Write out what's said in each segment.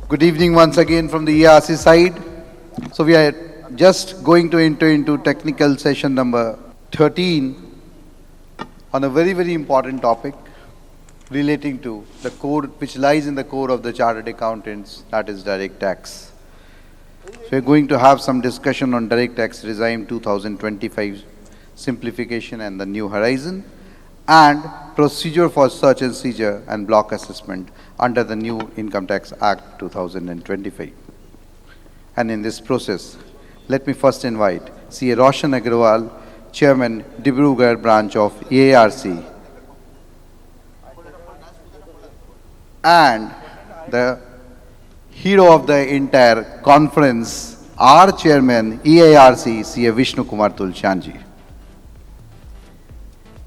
Good evening once again from the ERC side. So we are just going to enter into technical session number 13 on a very, very important topic relating to the core, which lies in the core of the chartered accountants, that is direct tax. So we're going to have some discussion on direct tax regime 2025 simplification and the new horizon, and procedure for search and seizure and block assessment under the new Income Tax Act 2025. And in this process, let me first invite CA Roshan Agrawal, Chairman, Dibrugarh branch of AARC, and the hero of the entire conference, our Chairman, EARC, CA Vishnu Kumar Tulsianji.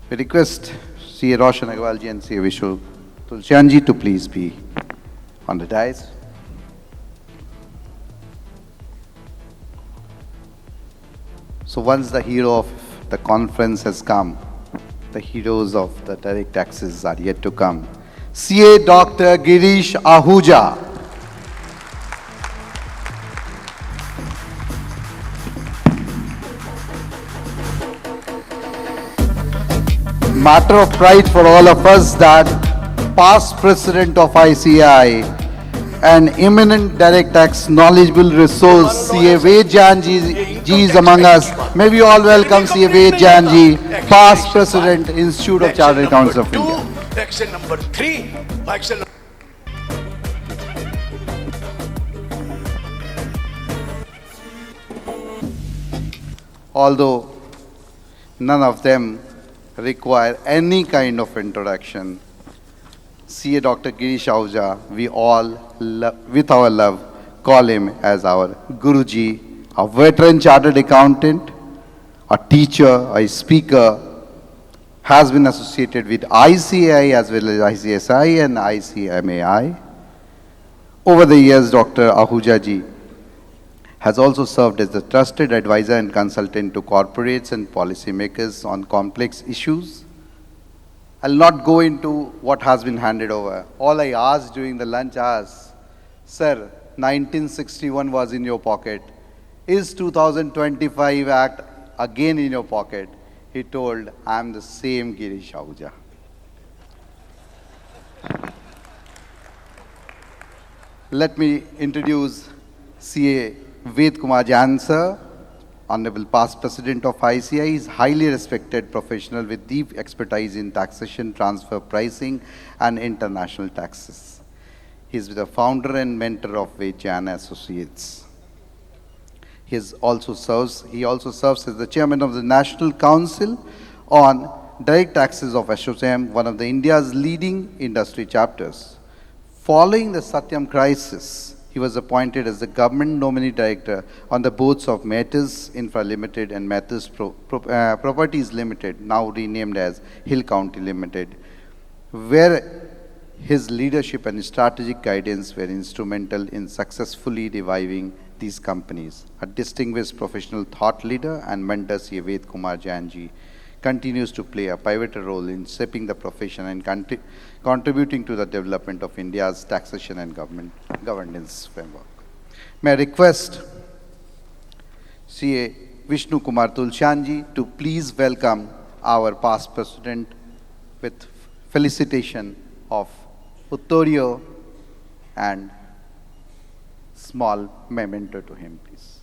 We request CA Roshan Agrawalji and CA Vishnu Tulsianji to please be on the dais. So once the hero of the conference has come, the heroes of the direct taxes are yet to come. CA Dr. Girish Ahuja. Matter of pride for all of us that past president of ICAI and eminent direct tax knowledgeable resource CA Ved Janji is among us. May we all welcome CA Ved Janji, past president, Institute of Chartered Accountants of India. Action number 3, action Although none of them require any kind of introduction, CA Dr. Girish Ahuja, we all, with our love, call him as our Guruji, a veteran chartered accountant, a teacher, a speaker, has been associated with ICAI as well as ICSI and ICMAI. Over the years, Dr. Ahuja ji has also served as a trusted advisor and consultant to corporates and policymakers on complex issues. I'll not go into what has been handed over. All I asked during the lunch hours, sir, 1961 was in your pocket. Is 2025 Act again in your pocket? He told, I'm the same Girish Ahuja. Let me introduce CA Ved Kumar Jain sir, Honorable past President of ICAI. He is highly respected professional with deep expertise in taxation, transfer pricing, and international taxes. He is the founder and mentor of Ved Jain Associates. He also serves as the chairman of the National Council on Direct Taxes of ASSOCHAM, one of the India's leading industry chapters. Following the Satyam crisis, he was appointed as the government nominee director on the boards of Metis Infra Limited and Metis Properties Limited, now renamed as Hill County Limited, where his leadership and strategic guidance were instrumental in successfully reviving these companies. A distinguished professional thought leader and mentor, CA Ved Kumar Jain ji continues to play a pivotal role in shaping the profession and contributing to the development of India's taxation and governance framework. May I request CA Vishnu Kumar Tulsianji to please welcome our past president with felicitation of Uttorio and small memento to him, please.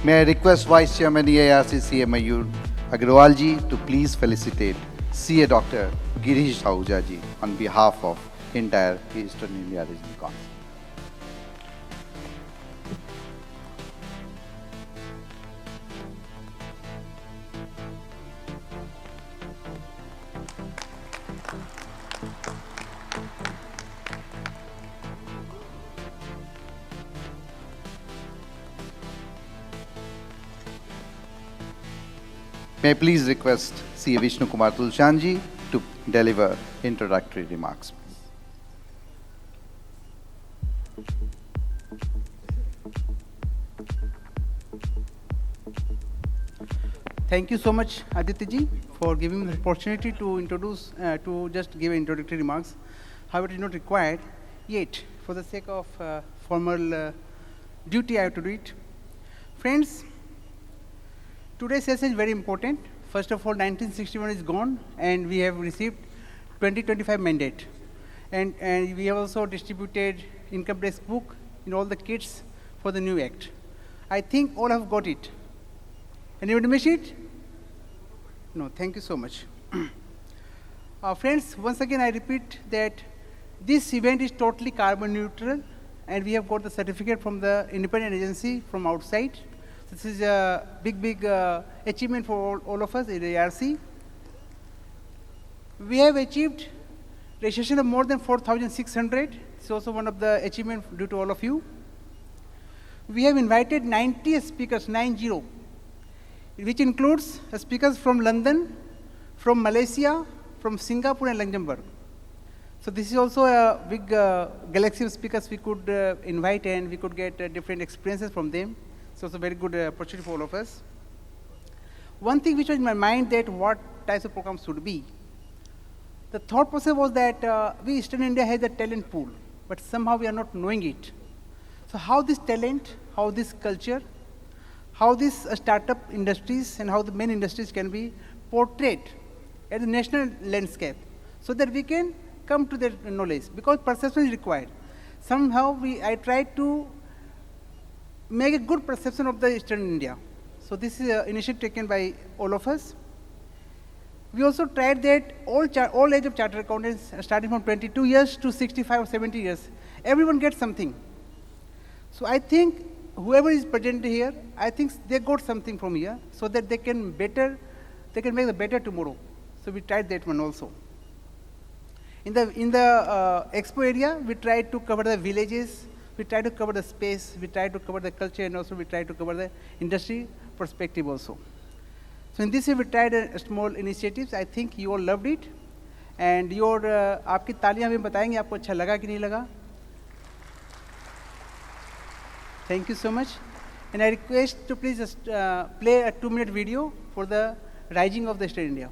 May I request Vice Chairman EARC CA Mayur Agrawal ji to please felicitate CA Dr. Girish Ahuja ji on behalf of entire Eastern India Regional Council. May I please request CA Vishnu Kumar Tulsianji to deliver introductory remarks. Thank you so much, Aditya ji, for giving me the opportunity to introduce, to just give introductory remarks. However, it is not required yet. For the sake of formal duty, I have to do it. Friends, today's session is very important. First of all, 1961 is gone, and we have received 2025 mandate. And we have also distributed income tax book in all the kids for the new act. I think all have got it. Anybody miss it? No, thank you so much. Friends, once again I repeat that this event is totally carbon neutral, and we have got the certificate from the independent agency from outside. This is a big achievement for all of us in the ARC. We have achieved registration of more than 4,600. It's also one of the achievements due to all of you. We have invited 90 speakers, 90, which includes speakers from London, from Malaysia, from Singapore and Luxembourg. So this is also a big galaxy of speakers we could invite, and we could get different experiences from them. So it's a very good opportunity for all of us. One thing which was in my mind that what types of programs should be. The thought process was that we Eastern India has a talent pool, but somehow we are not knowing it. So how this talent, how this culture, how these startup industries and how the main industries can be portrayed at the national landscape, so that we can come to that knowledge, because perception is required. Somehow I tried to make a good perception of the Eastern India. So this is an initiative taken by all of us. We also tried that all age of chartered accountants, starting from 22 years to 65 or 70 years, everyone gets something. So I think whoever is present here, I think they got something from here, so that they can make the better tomorrow. So we tried that one also. In the expo area, we tried to cover the villages, we tried to cover the space, we tried to cover the culture, and also we tried to cover the industry perspective also. So in this way, we tried a small initiatives. I think you all loved it, and your आपकी तालियां हमें बताएंगे आपको अच्छा लगा कि नहीं लगा. Thank you so much, and I request to please just play a 2-minute video for the rising of the Eastern India.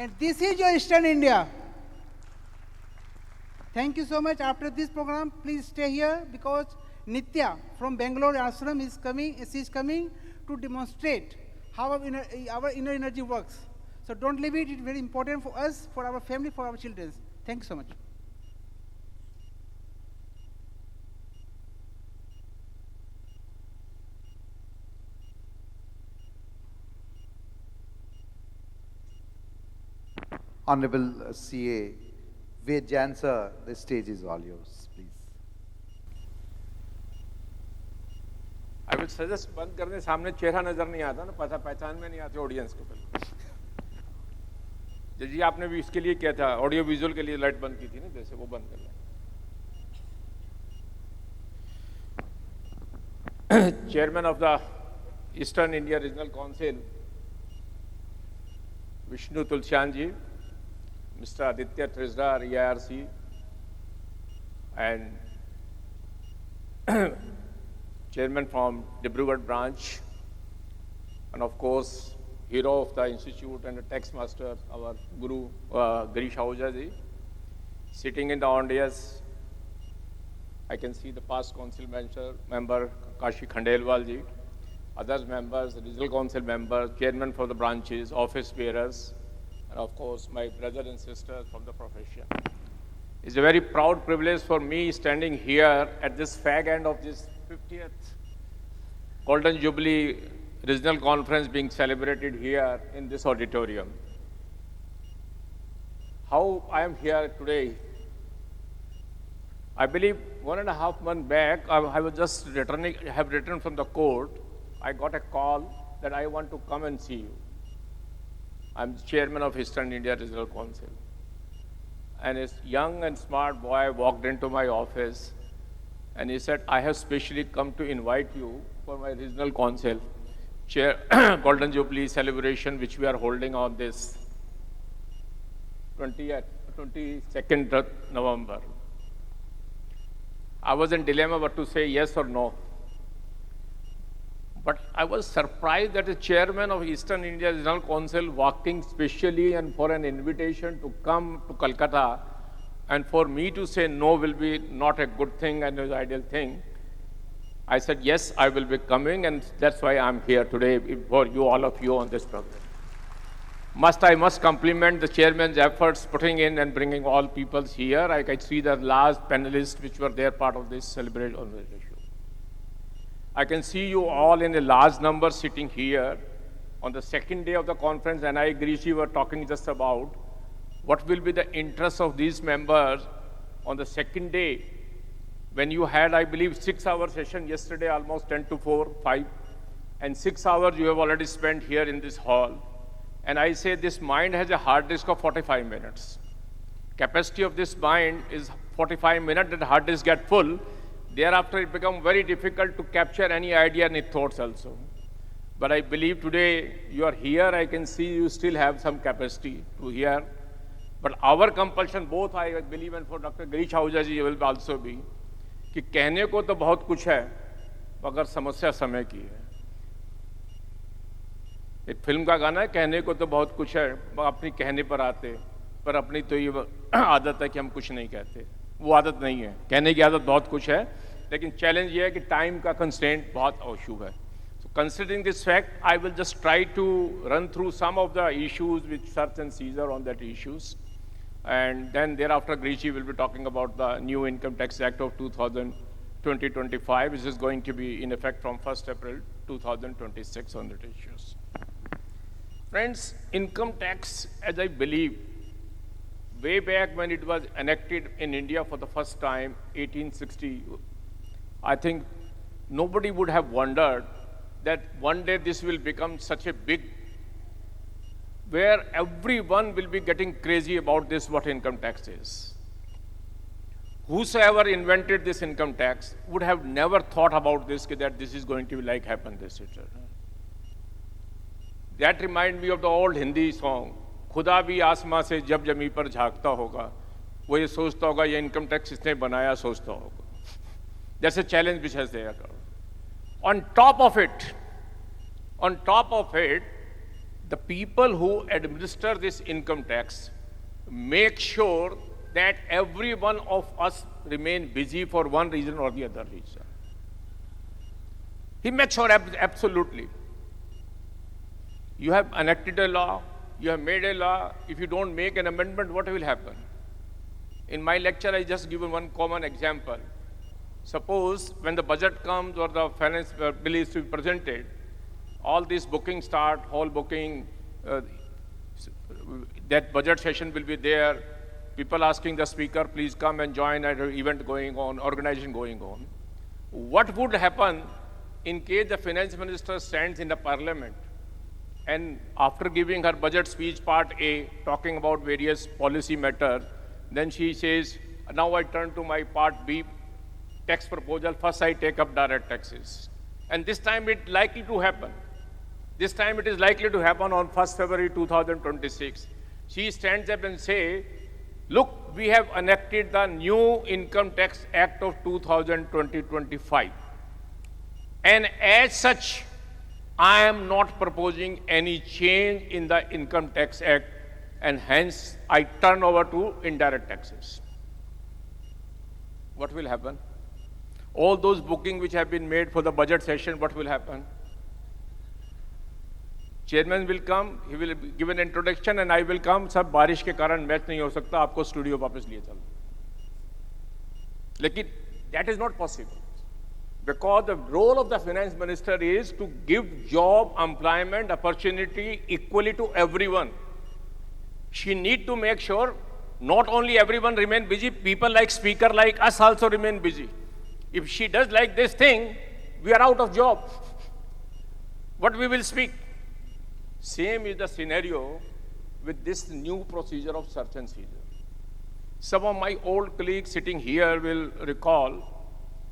And this is your Eastern India. Thank you so much. After this program, please stay here, because Nitya from Bangalore Ashram is coming. She is coming to demonstrate how our inner energy works. So don't leave it. It's very important for us, for our family, for our children. Thank you so much. Honorable CA Ved Jain sir, the stage is all yours, please. I will suggest बंद करने सामने चेहरा नजर नहीं आता ना, पहचान में नहीं आती ऑडियंस को. बिल्कुल जी आपने भी इसके लिए किया था, ऑडियो विजुअल के लिए लाइट बंद की थी ना, जैसे वो बंद कर लें. Chairman of the Eastern India Regional Council, Vishnu Tulsianji, Mr. Aditya Trisdar, EIRC, and Chairman from Dibrugarh branch, and of course, hero of the institute and the tax master, our Guru Girish Ahuja ji. Sitting in the audience, I can see the past council member Kashi Khandelwal ji, other members, regional council members, chairman for the branches, office bearers, and of course my brothers and sisters from the profession. It's a very proud privilege for me standing here at this fag end of this 50th Golden Jubilee Regional Conference being celebrated here in this auditorium. How I am here today? I believe 1.5 months back, I was just returning, have returned from the court. I got a call that I want to come and see you. I'm chairman of Eastern India Regional Council. And a young and smart boy walked into my office and he said, I have specially come to invite you for my regional council Golden Jubilee celebration, which we are holding on this 22nd November. I was in dilemma what to say, yes or no. But I was surprised that the chairman of Eastern India Regional Council walking specially and for an invitation to come to Calcutta, and for me to say no will be not a good thing and an ideal thing. I said, yes, I will be coming, and that's why I'm here today for you, all of you on this program. I must compliment the chairman's efforts putting in and bringing all peoples here. I can see the last panelists which were there part of this celebration. I can see you all in a large number sitting here on the second day of the conference, and I, Girish, were talking just about what will be the interest of these members on the second day when you had, I believe, 6-hour session yesterday, almost 10 to 4, 5, and 6 hours you have already spent here in this hall. And I say this mind has a hard disk of 45 minutes. Capacity of this mind is 45 minutes, that hard disk get full. Thereafter, it becomes very difficult to capture any idea and thoughts also. But I believe today you are here, I can see you still have some capacity to hear. But our compulsion, both I believe and for Dr. Girish Ahuja ji will also be, कि कहने को तो बहुत कुछ है, मगर समस्या समय की है. एक फिल्म का गाना है, कहने को तो बहुत कुछ है, अपनी कहने पर आते, पर अपनी तो ये आदत है कि हम कुछ नहीं कहते. वो आदत नहीं है, कहने की आदत बहुत कुछ है, लेकिन चैलेंज ये है कि टाइम का कंस्ट्रेंट बहुत इशू है. So considering this fact, I will just try to run through some of the issues with search and seizure on that issues. And then thereafter, Girish will be talking about the new Income Tax Act of 2025, which is going to be in effect from 1st April 2026 on that issues. Friends, income tax, as I believe, way back when it was enacted in India for the first time, 1860, I think nobody would have wondered that one day this will become such a big, where everyone will be getting crazy about this, what income tax is. Whosoever invented this income tax would have never thought about this, that this is going to be like happen this future. That reminds me of the old Hindi song, खुदा भी आसमां से जब जमी पर झांकता होगा, वो ये सोचता होगा ये इनकम टैक्स इसने बनाया सोचता होगा. That's a challenge which has there. On top of it, the people who administer this income tax make sure that every one of us remain busy for one reason or the other reason. He makes sure absolutely. You have enacted a law, you have made a law. If you don't make an amendment, what will happen? In my lecture, I just given one common example. Suppose when the budget comes or the finance bill is to be presented, all these bookings start, whole booking, that budget session will be there. People asking the speaker, please come and join at an event going on, organization going on. What would happen in case the finance minister stands in the parliament and after giving her budget speech part A, talking about various policy matters, then she says, now I turn to my part B, tax proposal, first I take up direct taxes. And this time it likely to happen. This time it is likely to happen on 1st February 2026. She stands up and say, look, we have enacted the new Income Tax Act of 2020-25. And as such, I am not proposing any change in the Income Tax Act, and hence I turn over to indirect taxes. What will happen? All those bookings which have been made for the budget session, what will happen? Chairman will come, he will give an introduction, and I will come. सब बारिश के कारण match नहीं हो सकता, आपको studio वापस लिए चलो. लेकिन that is not possible, because the role of the finance minister is to give job, employment, opportunity equally to everyone. She need to make sure not only everyone remain busy, people like speaker like us also remain busy. If she does like this thing, we are out of job. What we will speak? Same is the scenario with this new procedure of search and seizure. Some of my old colleagues sitting here will recall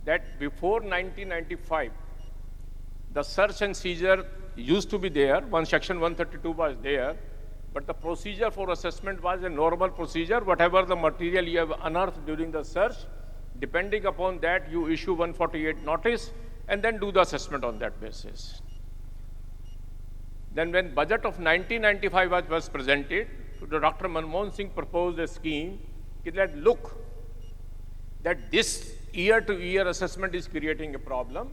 that before 1995, the search and seizure used to be there, section 132 was there, but the procedure for assessment was a normal procedure. Whatever the material you have unearthed during the search, depending upon that, you issue 148 notice and then do the assessment on that basis. Then when budget of 1995 was presented, Dr. Manmohan Singh proposed a scheme that look, that this year-to-year assessment is creating a problem,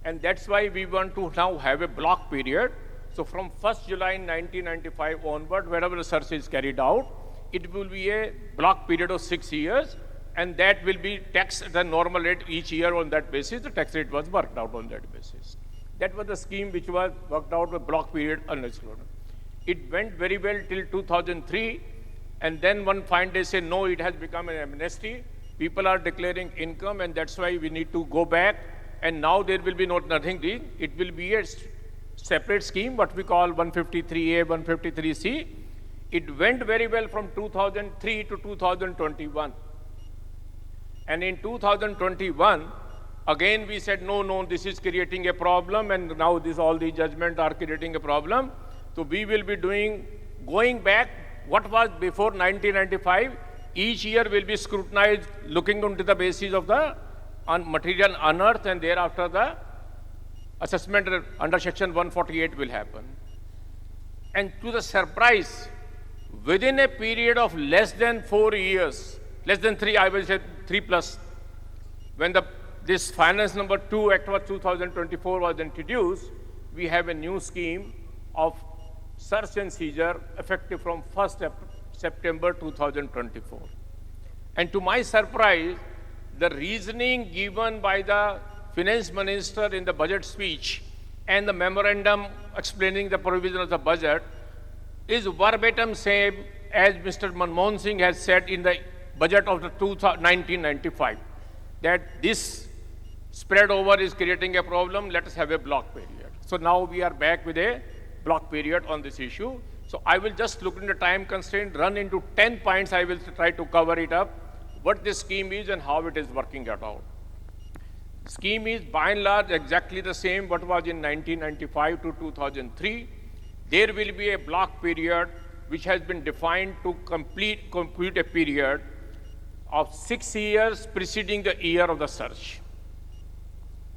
and that's why we want to now have a block period. So from 1st July 1995 onward, wherever the search is carried out, it will be a block period of 6 years, and that will be taxed at the normal rate each year on that basis. The tax rate was worked out on that basis. That was the scheme which was worked out with block period undisclosed. It went very well till 2003, and then one fine day say, no, it has become an amnesty. People are declaring income, and that's why we need to go back. And now there will be nothing doing. It will be a separate scheme, what we call 153A, 153C. It went very well from 2003 to 2021. And in 2021, again we said, no, this is creating a problem, and now all the judgments are creating a problem. So we will be going back, what was before 1995, each year will be scrutinized, looking into the basis of the material unearthed, and thereafter the assessment under section 148 will happen. And to the surprise, within a period of less than 4 years, less than 3, I will say 3 plus, when this Finance Number 2 Act of 2024 was introduced, we have a new scheme of search and seizure effective from 1st September 2024. And to my surprise, the reasoning given by the Finance Minister in the budget speech and the memorandum explaining the provision of the budget is verbatim same as Mr. Manmohan Singh has said in the budget of the 1995, that this spread over is creating a problem, let us have a block period. So now we are back with a block period on this issue. So I will just look into time constraint, run into 10 points, I will try to cover it up, what this scheme is and how it is working it out. Scheme is by and large exactly the same what was in 1995 to 2003. There will be a block period which has been defined to compute a period of 6 years preceding the year of the search.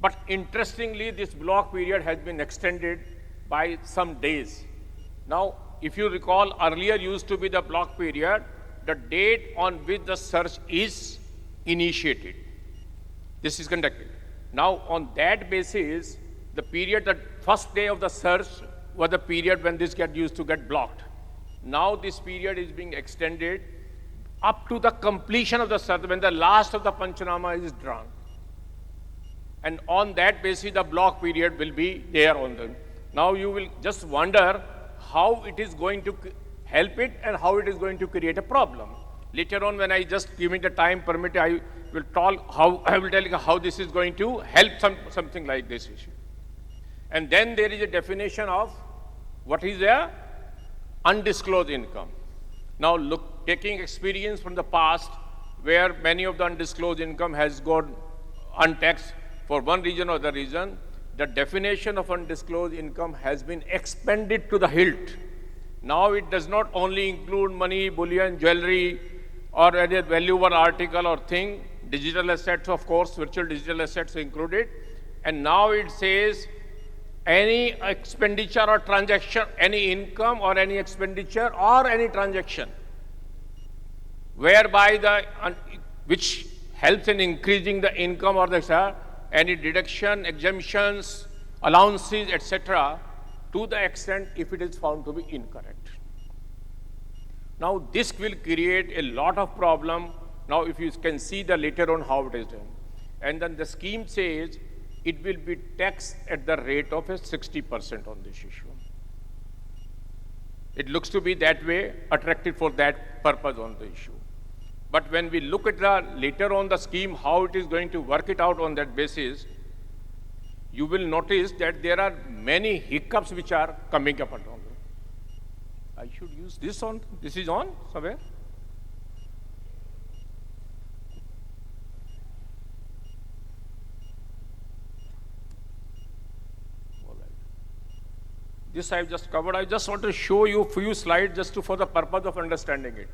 But interestingly, this block period has been extended by some days. Now, if you recall, earlier used to be the block period, the date on which the search is initiated. This is conducted. Now, on that basis, the period, the first day of the search was the period when this used to get blocked. Now, this period is being extended up to the completion of the search, when the last of the Panchanama is drawn. And on that basis, the block period will be there on them. Now, you will just wonder how it is going to help it and how it is going to create a problem. Later on, when I just give me the time permit, I will tell you how this is going to help something like this issue. And then there is a definition of what is a undisclosed income. Now, look, taking experience from the past, where many of the undisclosed income has gone untaxed for one reason or the reason, the definition of undisclosed income has been expanded to the hilt. Now it does not only include money, bullion, jewelry, or any valuable article or thing, digital assets, of course, virtual digital assets included. And now it says any expenditure or transaction, any income or any expenditure or any transaction, whereby which helps in increasing the income or the any deduction, exemptions, allowances, etc., to the extent if it is found to be incorrect. Now this will create a lot of problem. Now if you can see the later on how it is done. And then the scheme says it will be taxed at the rate of a 60% on this issue. It looks to be that way, attractive for that purpose on the issue. But when we look at the later on the scheme, how it is going to work it out on that basis, you will notice that there are many hiccups which are coming up along. I should use this on, this is on somewhere. All right. This I've just covered. I just want to show you a few slides just for the purpose of understanding it.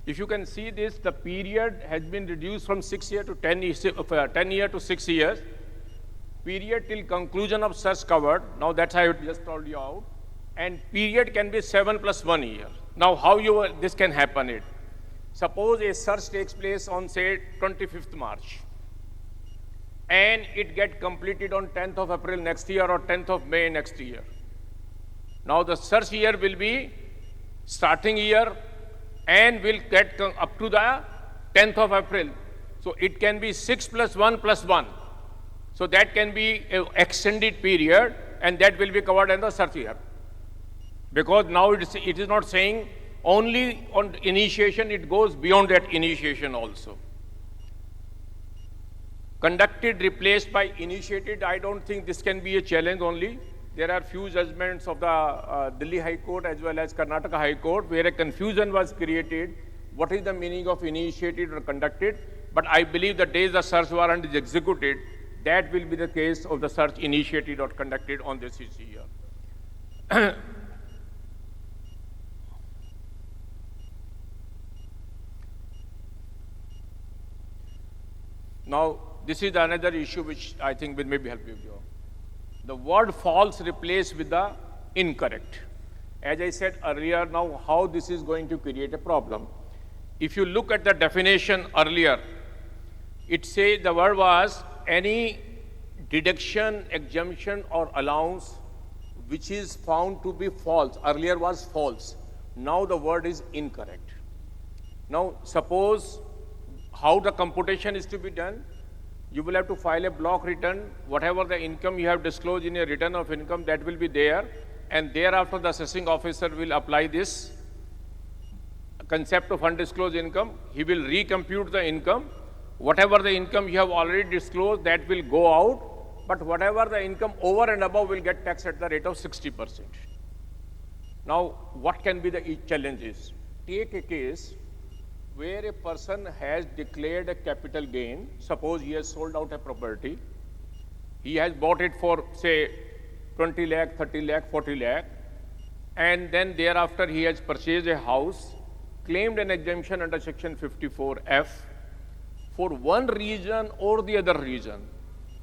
If you can see this, the period has been reduced from 6 years to 10 years, 10 years to 6 years. Period till conclusion of search covered. Now that's how I just told you out. And period can be 7 plus 1 year. Now how this can happen it? Suppose a search takes place on say 25th March and it get completed on 10th of April next year or 10th of May next year. Now the search year will be starting year and will get up to the 10th of April. So it can be 6 plus 1 plus 1. So that can be an extended period and that will be covered in the search year. Because now it is not saying only on initiation, it goes beyond that initiation also. Conducted replaced by initiated, I don't think this can be a challenge only. There are few judgments of the Delhi High Court as well as Karnataka High Court where a confusion was created. What is the meaning of initiated or conducted? But I believe the days the search warrant is executed, that will be the case of the search initiated or conducted on this issue here. Now, this is another issue which I think will maybe help you. The word false replaced with the incorrect. As I said earlier, now how this is going to create a problem. If you look at the definition earlier, it says the word was any deduction, exemption or allowance which is found to be false. Earlier was false. Now the word is incorrect. Now suppose how the computation is to be done. You will have to file a block return. Whatever the income you have disclosed in a return of income, that will be there. And thereafter, the assessing officer will apply this concept of undisclosed income. He will recompute the income. Whatever the income you have already disclosed, that will go out. But whatever the income over and above will get taxed at the rate of 60%. Now, what can be the challenges? Take a case where a person has declared a capital gain. Suppose he has sold out a property. He has bought it for say 20 lakh, 30 lakh, 40 lakh. And then thereafter he has purchased a house, claimed an exemption under section 54F for one reason or the other reason.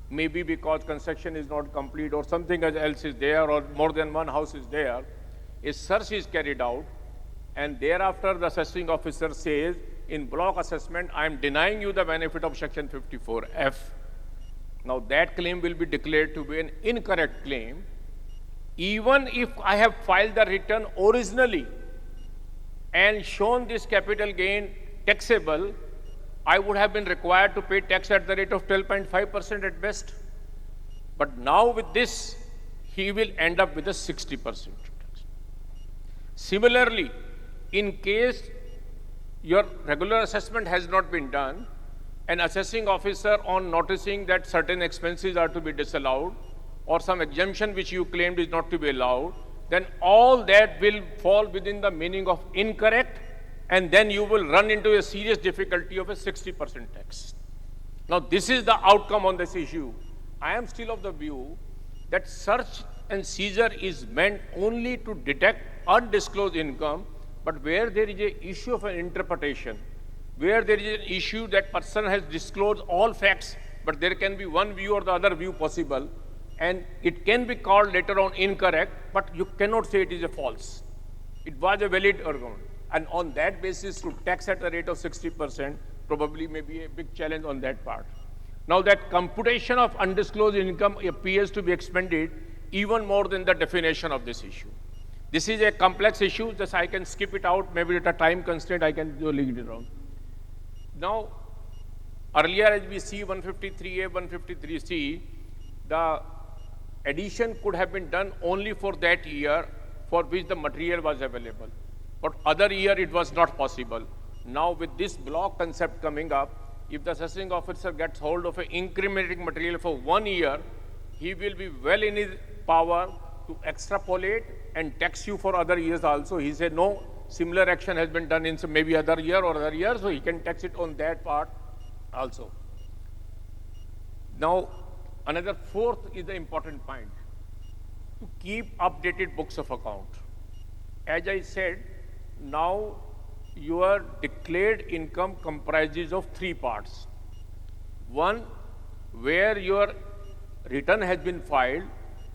Maybe because construction is not complete or something else is there or more than one house is there. A search is carried out. And thereafter, the assessing officer says, in block assessment, I am denying you the benefit of section 54F. Now, that claim will be declared to be an incorrect claim. Even if I have filed the return originally and shown this capital gain taxable, I would have been required to pay tax at the rate of 12.5% at best. But now with this, he will end up with a 60% tax. Similarly, in case your regular assessment has not been done, an assessing officer on noticing that certain expenses are to be disallowed or some exemption which you claimed is not to be allowed, then all that will fall within the meaning of incorrect, and then you will run into a serious difficulty of a 60% tax. Now this is the outcome on this issue. I am still of the view that search and seizure is meant only to detect undisclosed income, but where there is a issue of an interpretation, where there is an issue that person has disclosed all facts, but there can be one view or the other view possible, and it can be called later on incorrect, but you cannot say it is a false. It was a valid argument. And on that basis, to tax at a rate of 60% probably may be a big challenge on that part. Now that computation of undisclosed income appears to be expanded even more than the definition of this issue. This is a complex issue, just I can skip it out, maybe at a time constraint I can leave it around. Now, earlier as we see 153A, 153C, the addition could have been done only for that year for which the material was available. But other year it was not possible. Now with this block concept coming up, if the assessing officer gets hold of an incrementing material for 1 year, he will be well in his power to extrapolate and tax you for other years also. He said no, similar action has been done in some maybe other year or other year, so he can tax it on that part also. Now, another fourth is the important point, to keep updated books of account. As I said, now your declared income comprises of 3 parts. One, where your return has been filed,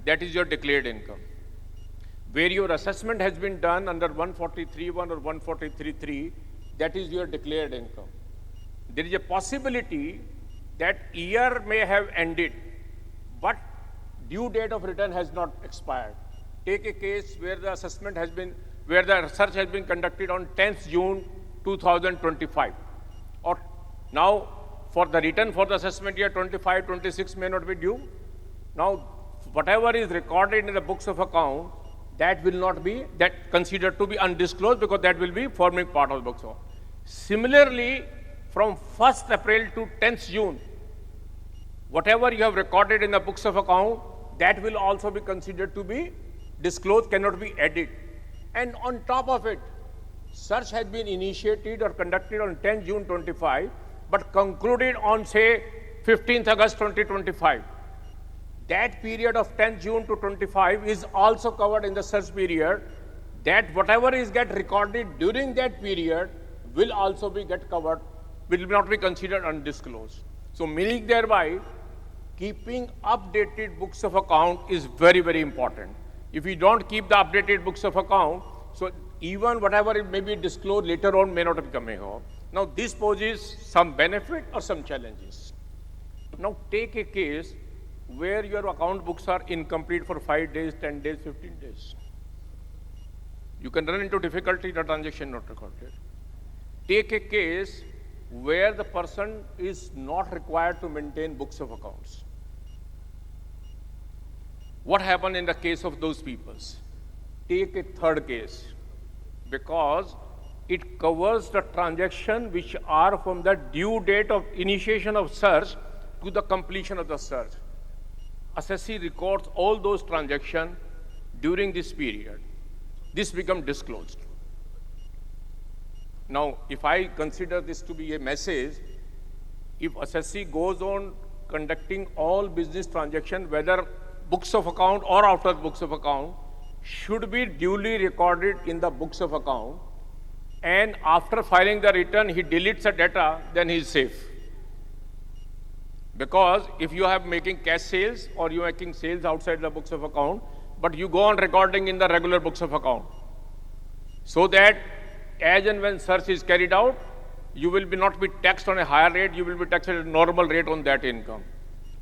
that is your declared income. Where your assessment has been done under 143.1 or 143.3, that is your declared income. There is a possibility that year may have ended, but due date of return has not expired. Take a case where the assessment has been, where the research has been conducted on 10th June 2025. Or now for the return for the assessment year 25, 26 may not be due. Now whatever is recorded in the books of account, that will not be considered to be undisclosed, because that will be forming part of the books of account. Similarly, from 1st April to 10th June, whatever you have recorded in the books of account, that will also be considered to be disclosed, cannot be added. And on top of it, search has been initiated or conducted on 10 June 25, but concluded on say 15th August 2025. That period of 10 June to 25 is also covered in the search period. That whatever is get recorded during that period will also be get covered, will not be considered undisclosed. So meaning thereby, keeping updated books of account is very, very important. If we don't keep the updated books of account, so even whatever it may be disclosed later on may not be coming up. Now this poses some benefit or some challenges. Now take a case where your account books are incomplete for 5 days, 10 days, 15 days. You can run into difficulty, the transaction not recorded. Take a case where the person is not required to maintain books of accounts. What happened in the case of those peoples? Take a third case, because it covers the transaction which are from the due date of initiation of search to the completion of the search. Assessee records all those transactions during this period. This becomes disclosed. Now, if I consider this to be a message, if assessee goes on conducting all business transactions, whether books of account or outer books of account, should be duly recorded in the books of account, and after filing the return, he deletes the data, then he is safe. Because if you are making cash sales or you are making sales outside the books of account, but you go on recording in the regular books of account, so that as and when search is carried out, you will not be taxed on a higher rate, you will be taxed at a normal rate on that income.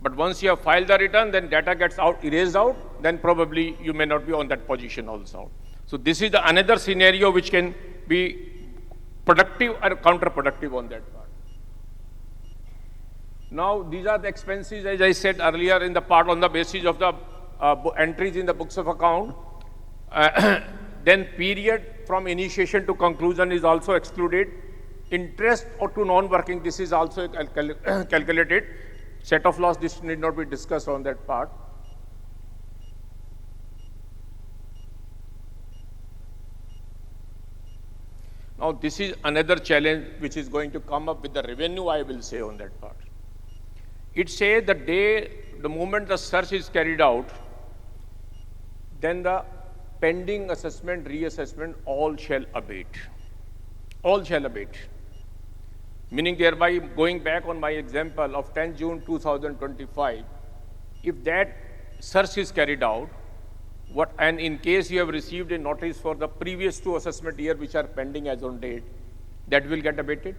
But once you have filed the return, then data gets erased out, then probably you may not be on that position also. So this is another scenario which can be productive or counterproductive on that part. Now, these are the expenses, as I said earlier, in the part on the basis of the entries in the books of account. Then period from initiation to conclusion is also excluded. Interest or to non-working, this is also calculated. Set of loss, this need not be discussed on that part. Now, this is another challenge which is going to come up with the revenue, I will say on that part. It says the moment the search is carried out, then the pending assessment, reassessment, all shall abate. All shall abate. Meaning thereby, going back on my example of 10 June 2025, if that search is carried out, and in case you have received a notice for the previous 2 assessment year which are pending as on date, that will get abated.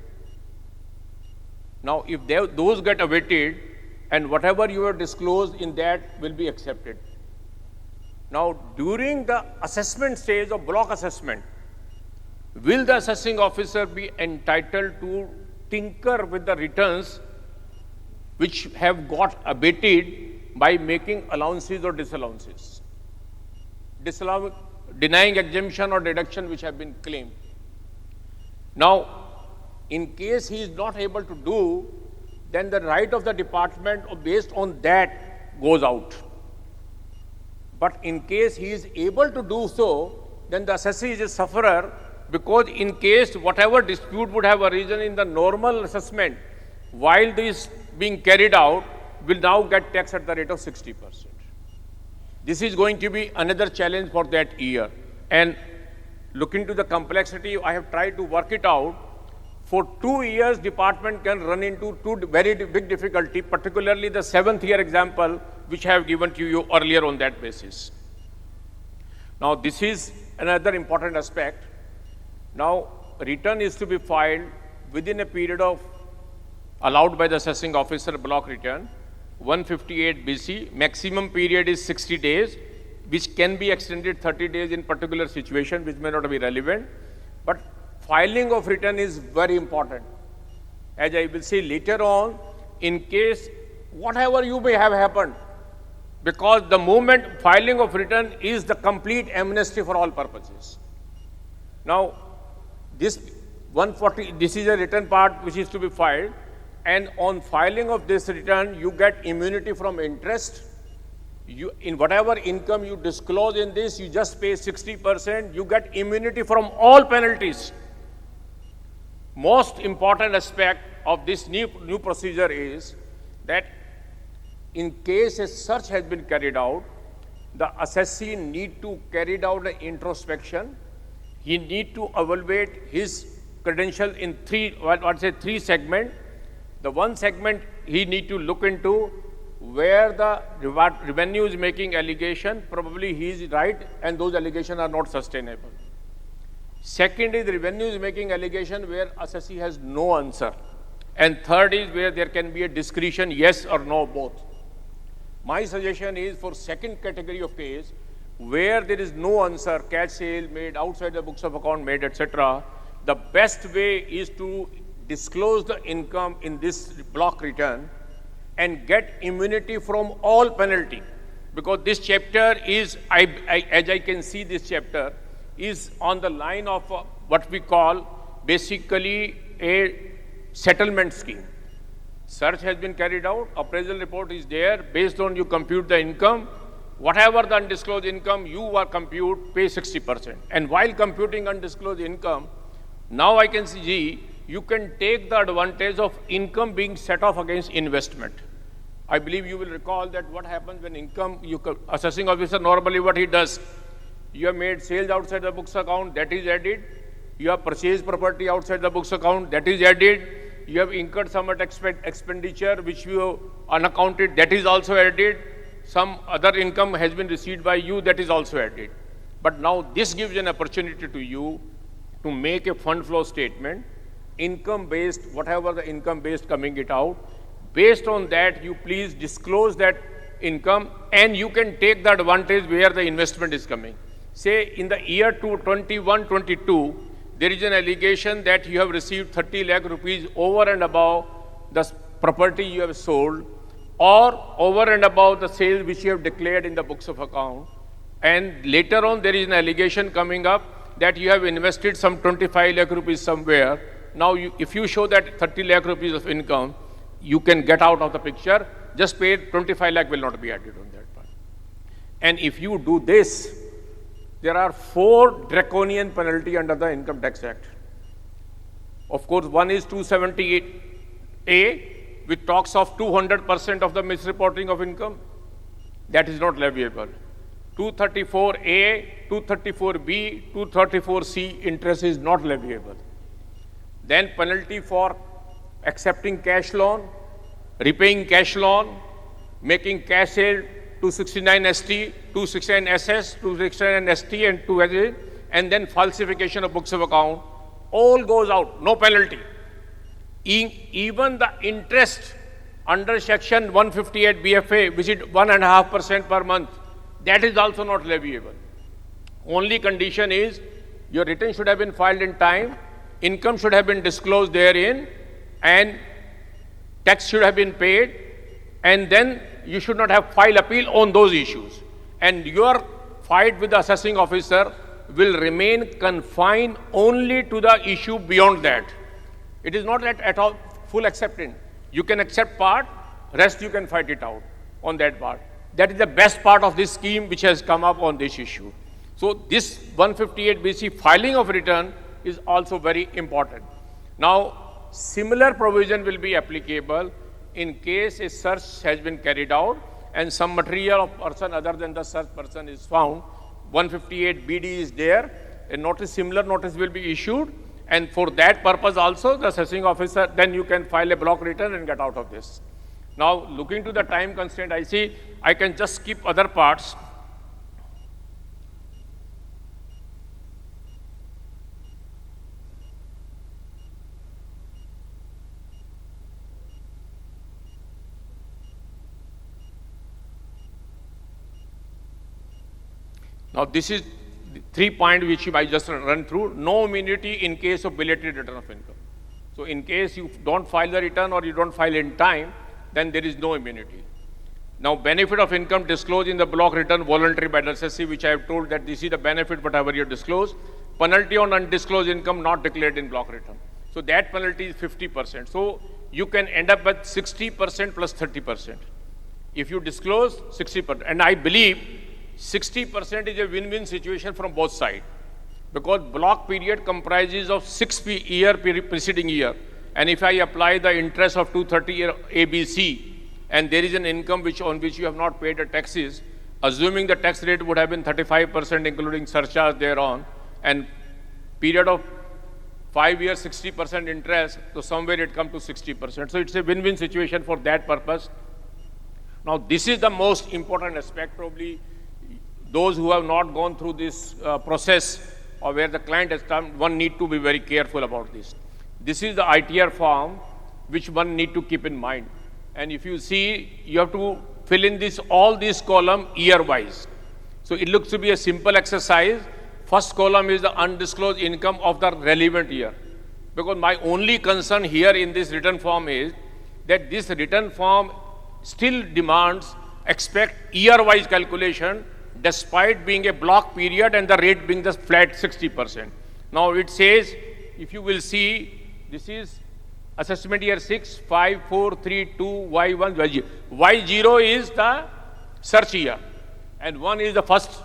Now, if those get abated, and whatever you have disclosed in that will be accepted. Now, during the assessment stage of block assessment, will the assessing officer be entitled to tinker with the returns which have got abated by making allowances or disallowances? Denying exemption or deduction which have been claimed. Now, in case he is not able to do, then the right of the department based on that goes out. But in case he is able to do so, then the assessee is a sufferer, because in case whatever dispute would have arisen in the normal assessment, while this being carried out, will now get taxed at the rate of 60%. This is going to be another challenge for that year. And looking to the complexity, I have tried to work it out. For 2 years, department can run into 2 very big difficulty, particularly the 7th year example, which I have given to you earlier on that basis. Now, this is another important aspect. Now, return is to be filed within a period of allowed by the assessing officer block return, 158 BC. Maximum period is 60 days, which can be extended 30 days in particular situation, which may not be relevant. But filing of return is very important. As I will say later on, in case whatever you may have happened, because the moment filing of return is the complete amnesty for all purposes. Now, this 140, this is a return part which is to be filed, and on filing of this return, you get immunity from interest. You, in whatever income you disclose in this, you just pay 60%, you get immunity from all penalties. Most important aspect of this new procedure is that in case a search has been carried out, the assessee need to carry out an introspection. He need to evaluate his credential in three segments. The one segment he need to look into where the revenue is making allegation, probably he is right and those allegations are not sustainable. Second is revenue is making allegation where assessee has no answer. And third is where there can be a discretion, yes or no, both. My suggestion is for second category of case, where there is no answer, cash sale made, outside the books of account made, etc., the best way is to disclose the income in this block return and get immunity from all penalty. Because this chapter is, as I can see this chapter, is on the line of what we call basically a settlement scheme. Search has been carried out, appraisal report is there, based on you compute the income, whatever the undisclosed income you are compute, pay 60%. And while computing undisclosed income, now I can see you can take the advantage of income being set off against investment. I believe you will recall that what happens when income, assessing officer normally what he does, you have made sales outside the books account, that is added. You have purchased property outside the books account, that is added. You have incurred some expenditure which you have unaccounted, that is also added. Some other income has been received by you, that is also added. But now this gives an opportunity to you to make a fund flow statement, income based, whatever the income based coming it out. Based on that, you please disclose that income and you can take the advantage where the investment is coming. Say in the year 21-22, there is an allegation that you have received 30 lakh rupees over and above the property you have sold, or over and above the sale which you have declared in the books of account. And later on, there is an allegation coming up that you have invested some 25 lakh rupees somewhere. Now, if you show that 30 lakh rupees of income, you can get out of the picture, just pay 25 lakh will not be added on that part. And if you do this, there are 4 draconian penalty under the Income Tax Act. Of course, one is 278A, which talks of 200% of the misreporting of income. That is not leviable. 234A, 234B, 234C interest is not leviable. Then penalty for accepting cash loan, repaying cash loan, making cash sale, 269ST, 269SS, 269ST and 2SS, and then falsification of books of account, all goes out, no penalty. Even the interest under section 158 BFA, which is 1.5% per month, that is also not leviable. Only condition is your return should have been filed in time, income should have been disclosed therein, and tax should have been paid, and then you should not have filed appeal on those issues. And your fight with the assessing officer will remain confined only to the issue beyond that. It is not at all full acceptance. You can accept part, rest you can fight it out on that part. That is the best part of this scheme which has come up on this issue. So this 158BC filing of return is also very important. Now, similar provision will be applicable in case a search has been carried out and some material of person other than the search person is found. 158BD is there, a notice, similar notice will be issued, and for that purpose also the assessing officer, then you can file a block return and get out of this. Now, looking to the time constraint, I see I can just skip other parts. Now, this is the 3 points which I just run through. No immunity in case of belated return of income. So, in case you don't file the return or you don't file in time, then there is no immunity. Now, benefit of income disclosed in the block return voluntary by the assessee, which I have told that this is the benefit whatever you disclose. Penalty on undisclosed income not declared in block return. So, that penalty is 50%. So, you can end up with 60% plus 30%. If you disclose 60%, and I believe 60% is a win-win situation from both sides, because block period comprises of 6 year preceding year, and if I apply the interest of 230 ABC and there is an income on which you have not paid the taxes, assuming the tax rate would have been 35% including surcharge thereon, and period of 5 years 60% interest, so somewhere it comes to 60%. So it's a win-win situation for that purpose. Now this is the most important aspect. Probably those who have not gone through this process or where the client has come, one need to be very careful about this. This is the ITR form which one need to keep in mind. And if you see, you have to fill in all these column year wise. So it looks to be a simple exercise. First column is the undisclosed income of the relevant year. Because my only concern here in this return form is that this return form still demands expect year wise calculation despite being a block period and the rate being the flat 60%. Now it says, if you will see, this is assessment year 6, 5, 4, 3, 2, Y1, Y0. Y0 is the search year, and 1 is the first,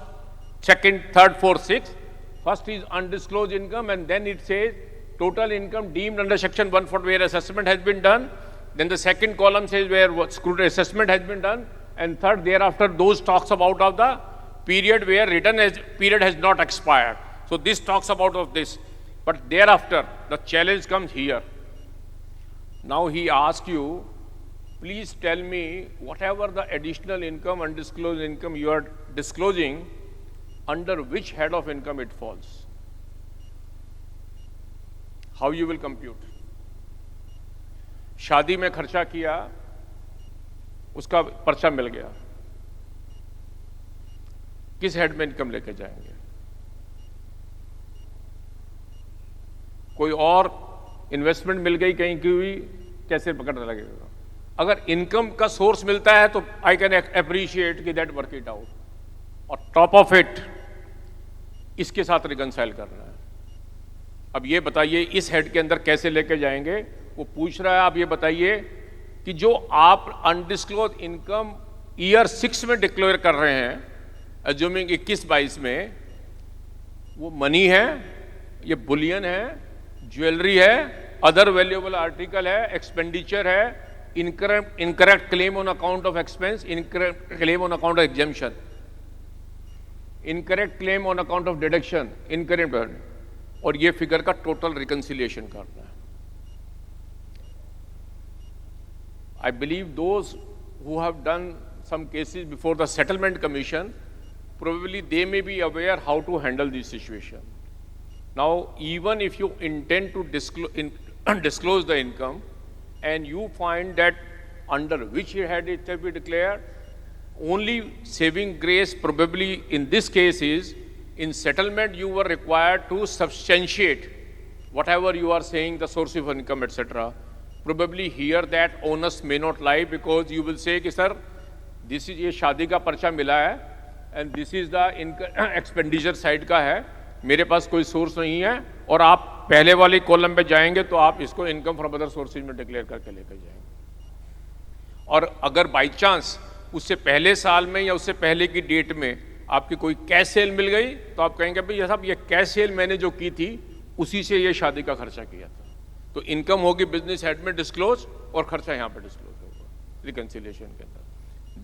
second, third, fourth, sixth. First is undisclosed income, and then it says total income deemed under section 140 where assessment has been done. Then the second column says where scrutiny assessment has been done, and third thereafter those talks about of the period where period has not expired. So this talks about of this, but thereafter the challenge comes here. Now he asks you, please tell me whatever the additional income, undisclosed income you are disclosing, under which head of income it falls. How you will compute? शादी में खर्चा किया, उसका पर्चा मिल गया, किस head में income लेके जाएंगे? कोई और इन्वेस्टमेंट मिल गई कहीं की हुई, कैसे पकड़ने लगेगा? अगर इनकम का सोर्स मिलता है तो आई कैन अप्रिशिएट कि दैट वर्क इट आउट, और टॉप ऑफ इट इसके साथ रिकंसाइल करना है. अब ये बताइए इस हेड के अंदर कैसे लेके जाएंगे? वो पूछ रहा है, आप ये बताइए कि जो आप अनडिस्क्लोज इनकम ईयर 6 में डिक्लेयर कर रहे हैं, अज्यूमिंग 21-22 में, वो मनी है, ये बुलियन है, ज्वेलरी है, अदर वैल्यूएबल आर्टिकल है, एक्सपेंडिचर है, incorrect claim on account of expense, incorrect claim on account of exemption. Incorrect claim on account of deduction, incorrect, और ये फिगर का टोटल रिकंसिलिएशन करना है. I believe those who have done some cases before the settlement commission, probably they may be aware how to handle this situation. Now, even if you intend to disclose the income and you find that under which head it shall be declared, only saving grace probably in this case is, in settlement you were required to substantiate whatever you are saying, the source of income, etc. Probably here that onus may not lie, because you will say कि sir, this is ये शादी का पर्चा मिला है and this is the expenditure side का है, मेरे पास कोई सोर्स नहीं है, और आप पहले वाली कॉलम पे जाएंगे तो आप इसको इनकम फ्रॉम अदर सोर्सेज में डिक्लेयर करके लेकर जाएंगे. और अगर बाई चांस उससे पहले साल में या उससे पहले की डेट में आपकी कोई कैश सेल मिल गई तो आप कहेंगे भाई साहब ये कैश सेल मैंने जो की थी उसी से ये शादी का खर्चा किया था. तो इनकम होगी बिजनेस हेड में डिस्क्लोज और खर्चा यहाँ पे डिस्क्लोज होगा रिकंसिलिएशन के अंदर.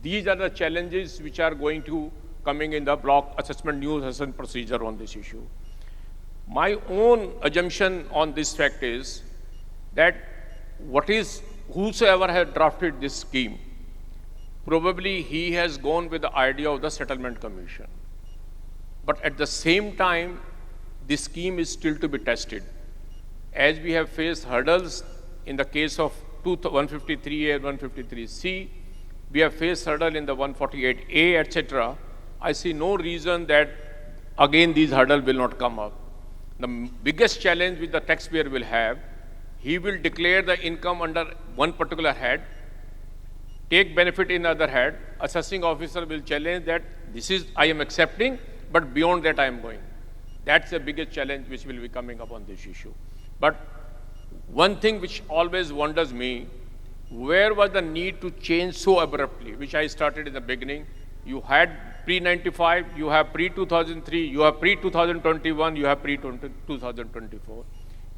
These are the challenges which are going to coming in the block assessment new assessment procedure on this issue. My own assumption on this fact is that what is whosoever has drafted this scheme, probably he has gone with the idea of the settlement commission, but at the same time this scheme is still to be tested, as we have faced hurdles in the case of 153A and 153C, we have faced hurdle in the 148A, etc. I see no reason that again these hurdles will not come up. The biggest challenge which the taxpayer will have, he will declare the income under one particular head, take benefit in other head. Assessing officer will challenge that this is I am accepting, but beyond that I am going. That's the biggest challenge which will be coming up on this issue. But one thing which always wonders me, where was the need to change so abruptly, which I started in the beginning. You had pre-95, you have pre-2003, you have pre-2021, you have pre-2024.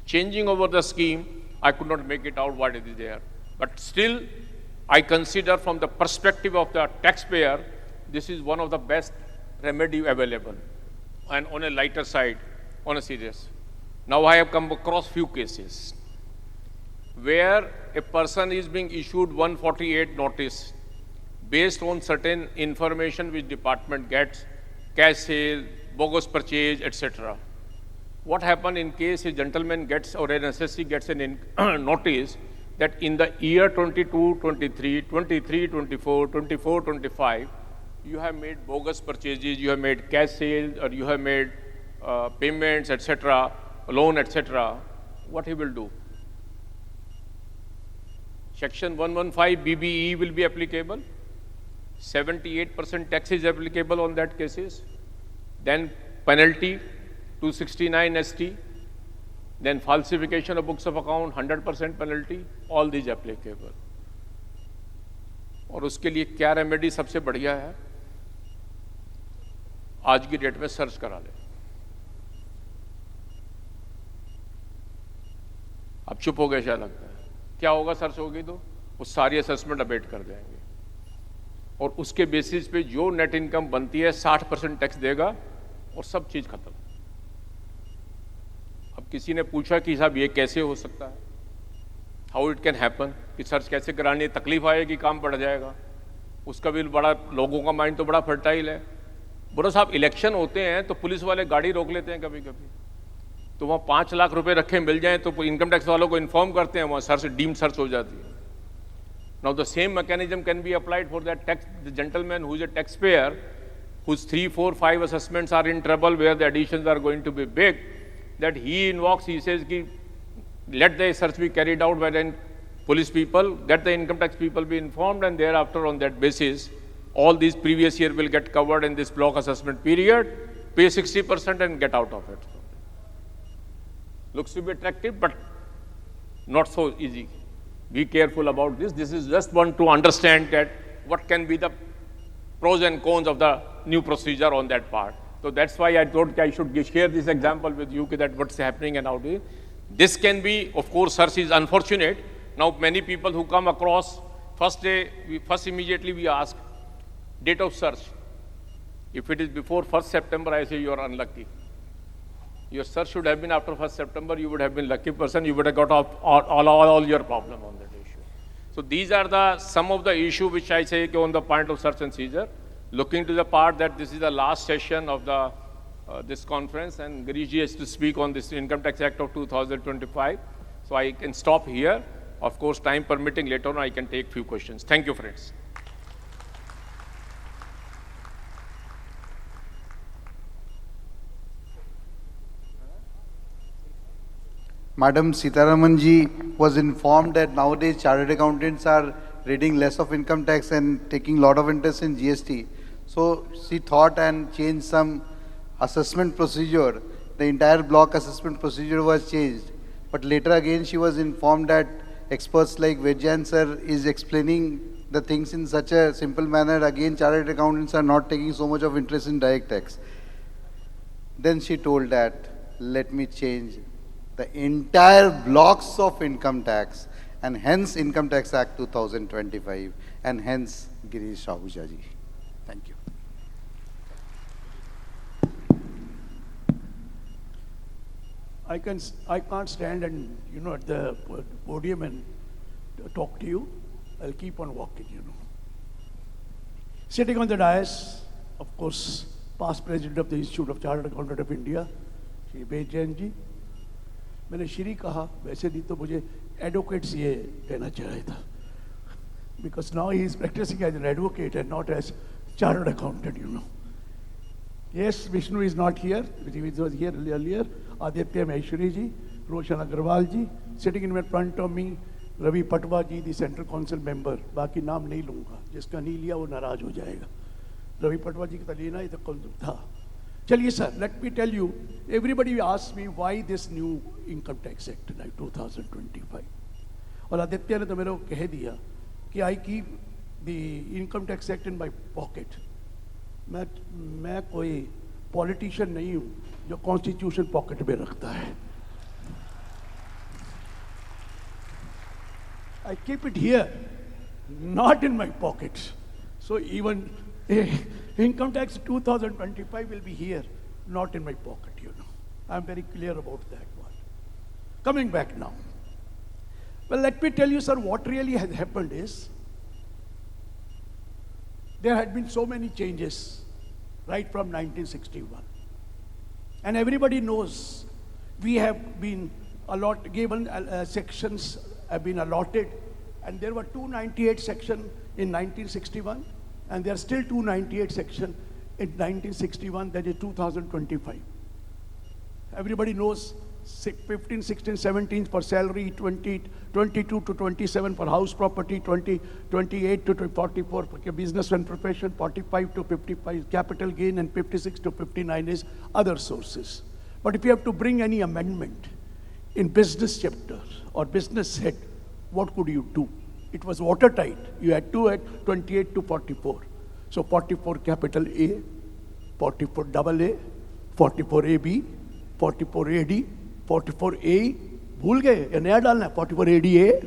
Changing over the scheme, I could not make it out what it is there. But still, I consider from the perspective of the taxpayer, this is one of the best remedy available, and on a lighter side, on a serious. Now I have come across few cases where a person is being issued 148 notice based on certain information which department gets, cash sale, bogus purchase, etc. What happened in case a gentleman gets or an assessee gets an notice that in the year 22, 23, 23, 24, 24, 25, you have made bogus purchases, you have made cash sales, or you have made payments, etc., loan, etc. What he will do? Section 115 BBE will be applicable. 78% tax is applicable on that cases. Then penalty, 269 ST. Then falsification of books of account, 100% penalty. All these applicable. और उसके लिए क्या remedy सबसे बढ़िया है? आज की date में सर्च करा ले. अब चुप हो गए शायद लगता है. क्या होगा सर्च होगी तो वो सारी असेसमेंट अबेट कर देंगे और उसके बेसिस पे जो नेट इनकम बनती है 60% टैक्स देगा और सब चीज खत्म. अब किसी ने पूछा कि साहब ये कैसे हो सकता है, हाउ इट कैन हैपन, कि सर्च कैसे करानी है, तकलीफ आएगी, काम बढ़ जाएगा. उसका भी बड़ा, लोगों का माइंड तो बड़ा फर्टाइल है. बोलो साहब इलेक्शन होते हैं तो पुलिस वाले गाड़ी रोक लेते हैं कभी कभी, तो वहाँ 5 लाख रुपए रखे मिल जाएं तो इनकम टैक्स वालों को इन्फॉर्म करते हैं, वहाँ सर्च डीम सर्च हो जाती है. Now the same mechanism can be applied for that tax the gentleman who is a tax payer whose 3, 4, 5 assessments are in trouble where the additions are going to be big, that he invokes, he says ki let the search be carried out by the police people, get the income tax people be informed, and thereafter on that basis all these previous year will get covered in this block assessment period, pay 60% and get out of it. Looks to be attractive but not so easy. Be careful about this. This is just one to understand that what can be the pros and cons of the new procedure on that part. So that's why I thought I should share this example with you that what's happening and how to. This can be, of course, search is unfortunate. Now many people who come across first day, first immediately we ask date of search. If it is before 1st September, I say you are unlucky. Your search should have been after 1st September, you would have been lucky person, you would have got off all your problem on that issue. So these are some of the issue which I say on the point of search and seizure. Looking to the part that this is the last session of the this conference, and Giriji has to speak on this Income Tax Act of 2025. So I can stop here. Of course, time permitting, later on I can take few questions. Thank you, friends. Madam Sitaraman ji was informed that nowadays chartered accountants are reading less of income tax and taking lot of interest in GST. So she thought and changed some assessment procedure. The entire block assessment procedure was changed. But later again she was informed that experts like Vedjan sir is explaining the things in such a simple manner. Again, chartered accountants are not taking so much of interest in direct tax. Then she told that, let me change the entire blocks of income tax, and hence Income Tax Act 2025, and hence Girish Ahuja ji. Thank you. I can't stand and, at the podium and talk to you. I'll keep on walking, Sitting on the dais, of course, past president of the Institute of Chartered Accountants of India, Shri Ved Jain ji. मैंने श्री कहा, वैसे नहीं तो मुझे advocate CA कहना चाहिए था, because now he is practicing as an advocate and not as chartered accountant, Yes, Vishnu is not here. He was here earlier. Aditya Maheshwari ji, Roshan Agarwal ji, sitting in front of me, Ravi Patwa ji, the Central Council member. बाकी नाम नहीं लूँगा, जिसका नहीं लिया वो नाराज हो जाएगा. रवि पटवा जी का लेना ही तो था. चलिए sir, let me tell you, everybody asks me why this new income tax act in 2025. और आदित्य ने तो मेरे को कह दिया कि I keep the income tax act in my pocket. मैं कोई पॉलिटिशियन नहीं हूँ जो कॉन्स्टिट्यूशन पॉकेट में रखता है. I keep it here, not in my pocket. So even income tax 2025 will be here, not in my pocket, I'm very clear about that one. Coming back now. Well, let me tell you, sir, what really has happened is, there had been so many changes right from 1961. And everybody knows we have been given sections have been allotted, and there were 298 sections in 1961, and there are still 298 sections in 1961, that is 2025. Everybody knows 15, 16, 17 for salary, 22 to 27 for house property, 28 to 44 for business and profession, 45 to 55 capital gain, and 56 to 59 is other sources. But if you have to bring any amendment in business chapter or business head, what could you do? It was watertight. You had to at 28 to 44. So 44 capital A, 44 double A, 44 AB, 44 AD, 44 A, भूल गए या नया डालना है, 44 ADA,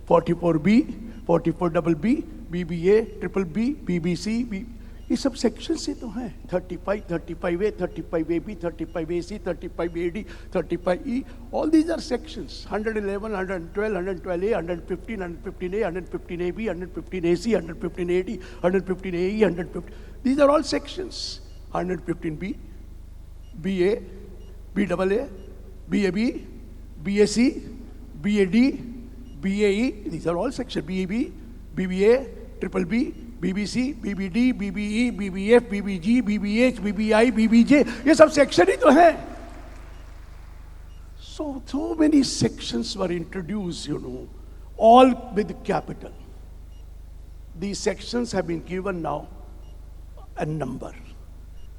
44 B, 44 double B, BBA, triple B, BBC, ये sub section से तो हैं. 35, 35A, 35AB, 35AC, 35AD, 35E, all these are sections. 111, 112, 112A, 115, 115A, 115AB, 115AC, 115AD, 115AE, 115. These are all sections. 115B, BA, BAA, BAB, BAC, BAD, BAE, these are all sections. BAB, BBA, triple B, BBC, BBD, BBE, BBF, BBG, BBH, BBI, BBJ, ये sub section ही तो हैं. So many sections were introduced, all with capital. These sections have been given now a number.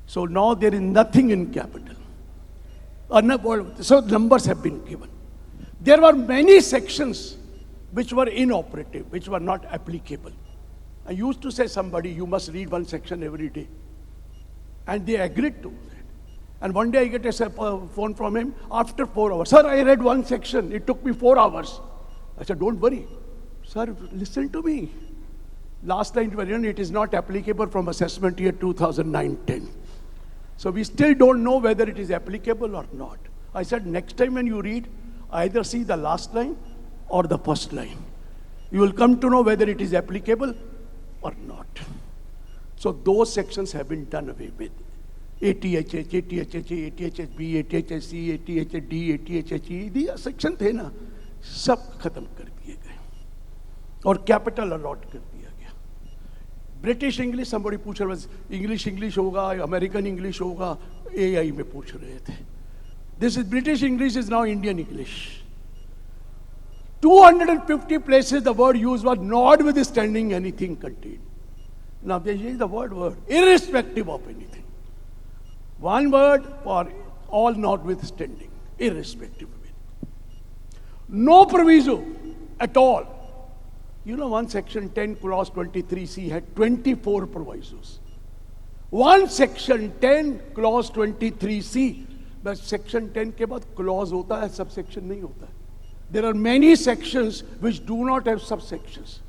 So now there is nothing in capital. So numbers have been given. There were many sections which were inoperative, which were not applicable. I used to say somebody, you must read one section every day. And they agreed to that. And one day I get a phone from him after 4 hours. Sir, I read one section. It took me 4 hours. I said, don't worry. Sir, listen to me. Last line, it is not applicable from assessment year 2009-10. So we still don't know whether it is applicable or not. I said next time when you read, either see the last line or the first line. You will come to know whether it is applicable or not. So those sections have been done away with. ATHH, ATHH, ATHHB, ATHHC, ATHHD, ATHHE, these section थे ना, सब खत्म कर दिए गए और capital allot कर दिया गया. ब्रिटिश इंग्लिश, somebody पूछ रहा was इंग्लिश होगा, अमेरिकन इंग्लिश होगा, AI में पूछ रहे थे. This is British English is now Indian English. 250 places the word used was notwithstanding anything contained. Now they use the word, irrespective of anything. One word for all notwithstanding, irrespective of it. No proviso at all. You know, one section 10 clause 23C had 24 provisos. One section 10 clause 23C, but section 10 के बाद clause होता है, subsection नहीं होता है. There are many sections which do not have subsections.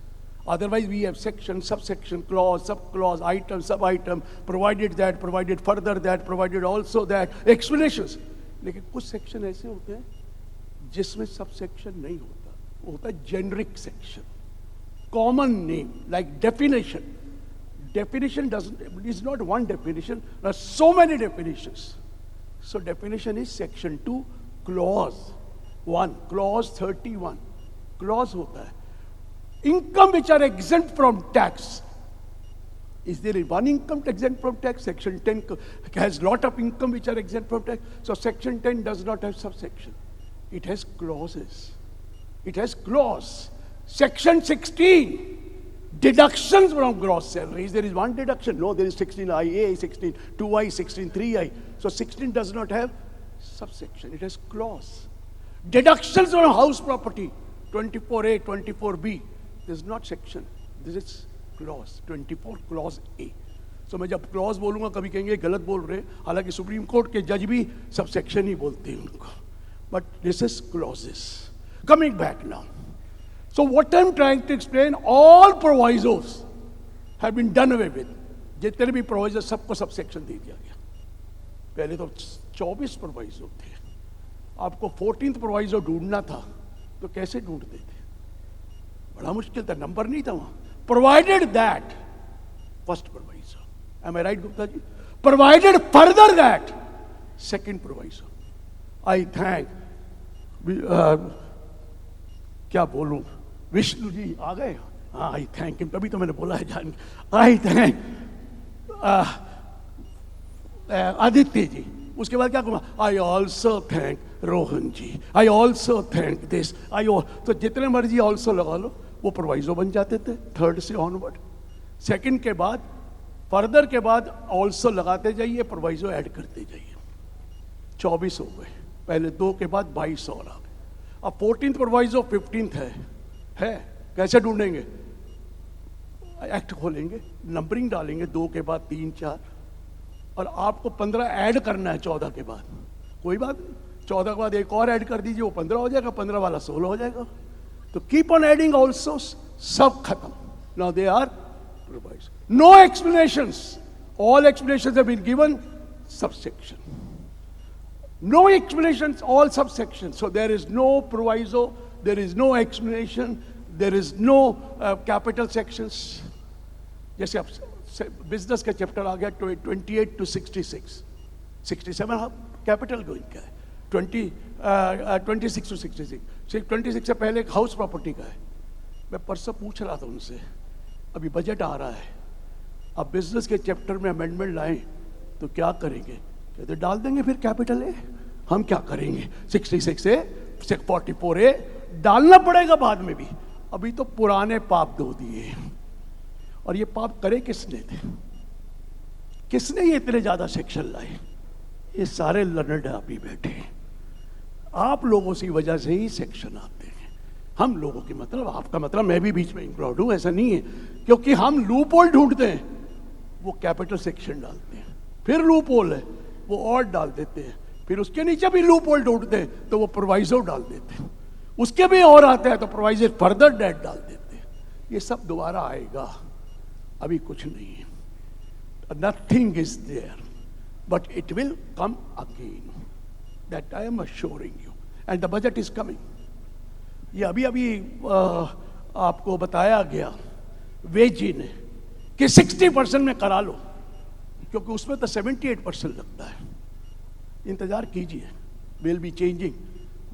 Otherwise, we have section, subsection, clause, subclause, item, sub-item, provided that, provided further that, provided also that, explanations. लेकिन कुछ section ऐसे होते हैं जिसमें subsection नहीं होता. वो होता है generic section, common name, like definition. Definition is not one definition. There are so many definitions. So definition is section 2, clause 1, clause 31. Clause होता है. Income which are exempt from tax. Is there one income exempt from tax? Section 10 has lot of income which are exempt from tax. So section 10 does not have subsection. It has clauses. It has clause. Section 16, deductions from gross salaries. There is one deduction. No, there is 16IA, 16 2I, 16 3I. So 16 does not have subsection. It has clause. Deductions from house property, 24A, 24B. This is not section. This is clause, 24 clause A. So मैं जब clause बोलूँगा कभी कहेंगे गलत बोल रहे, हालांकि supreme court के जज भी subsection ही बोलते हैं उनको. But this is clauses. Coming back now. So what I'm trying to explain, all provisos have been done away with. जितने भी provisos सबको subsection दे दिया गया. पहले तो 24 proviso थे. आपको 14th proviso ढूंढना था, तो कैसे ढूंढते थे? बड़ा मुश्किल था, नंबर नहीं था वहां. Provided that, first proviso. Am I right, Gupta ji? Provided further that, second proviso. I thank, क्या बोलूं, विष्णु जी आ गए. हाँ, I thank him. तभी तो मैंने बोला है जान. I thank Aditya ji. उसके बाद क्या कहूँगा? I also thank Rohan ji. I also thank this. तो जितने मर्जी also लगा लो, वो प्रोवाइजो बन जाते थे. थर्ड से ऑनवर्ड. सेकंड के बाद, फर्दर के बाद ऑल्सो लगाते जाइए, प्रोवाइजो ऐड करते जाइए. 24 हो गए. पहले 2 के बाद 22 और आ गए. अब 14th प्रोवाइजो 15th है. कैसे ढूंढेंगे? एक्ट खोलेंगे, नंबरिंग डालेंगे, 2 के बाद 3 4, और आपको 15 ऐड करना है 14 के बाद. कोई बात नहीं, 14 के बाद एक और ऐड कर दीजिए, वो 15 हो जाएगा, 15 वाला 16 हो जाएगा. तो कीप ऑन एडिंग ऑल्सो. सब खत्म. Now they are revised. No explanations. All explanations have been given. Subsection. No explanations. All subsections. So there is no proviso. There is no explanation. There is no capital sections. जैसे अब business का chapter आ गया 28 to 66. 67 capital going का है. 26 to 66. 26 से पहले एक house property का है. मैं परसों पूछ रहा था उनसे, अभी बजट आ रहा है, अब बिजनेस के चैप्टर में अमेंडमेंट लाएं तो क्या करेंगे? कहते डाल देंगे फिर कैपिटल ए. हम क्या करेंगे? 66 ए, 44 ए डालना पड़ेगा बाद में भी. अभी तो पुराने पाप धो दिए. और ये पाप करे किसने थे? किसने ये इतने ज्यादा सेक्शन लाए? ये सारे लर्नड आप ही बैठे हैं. आप लोगों की वजह से ही सेक्शन आते हैं. हम लोगों की मतलब, आपका मतलब मैं भी बीच में इंक्लूड हूं, ऐसा नहीं है. क्योंकि हम लूप होल ढूंढते हैं, वो कैपिटल सेक्शन डालते हैं. फिर लूप होल है, वो और डाल देते हैं. फिर उसके नीचे भी लूप होल ढूंढते हैं, तो वो प्रोवाइजो डाल देते हैं. उसके भी और आते हैं तो प्रोवाइजर फर्दर डेट डाल देते हैं. ये सब दोबारा आएगा. अभी कुछ नहीं है, nothing is there, but it will come again, that I am assuring you, and the budget is coming. ये अभी अभी आपको बताया गया वेज जी ने कि 60% में करा लो, क्योंकि उसमें तो 78% लगता है. इंतजार कीजिए, विल बी चेंजिंग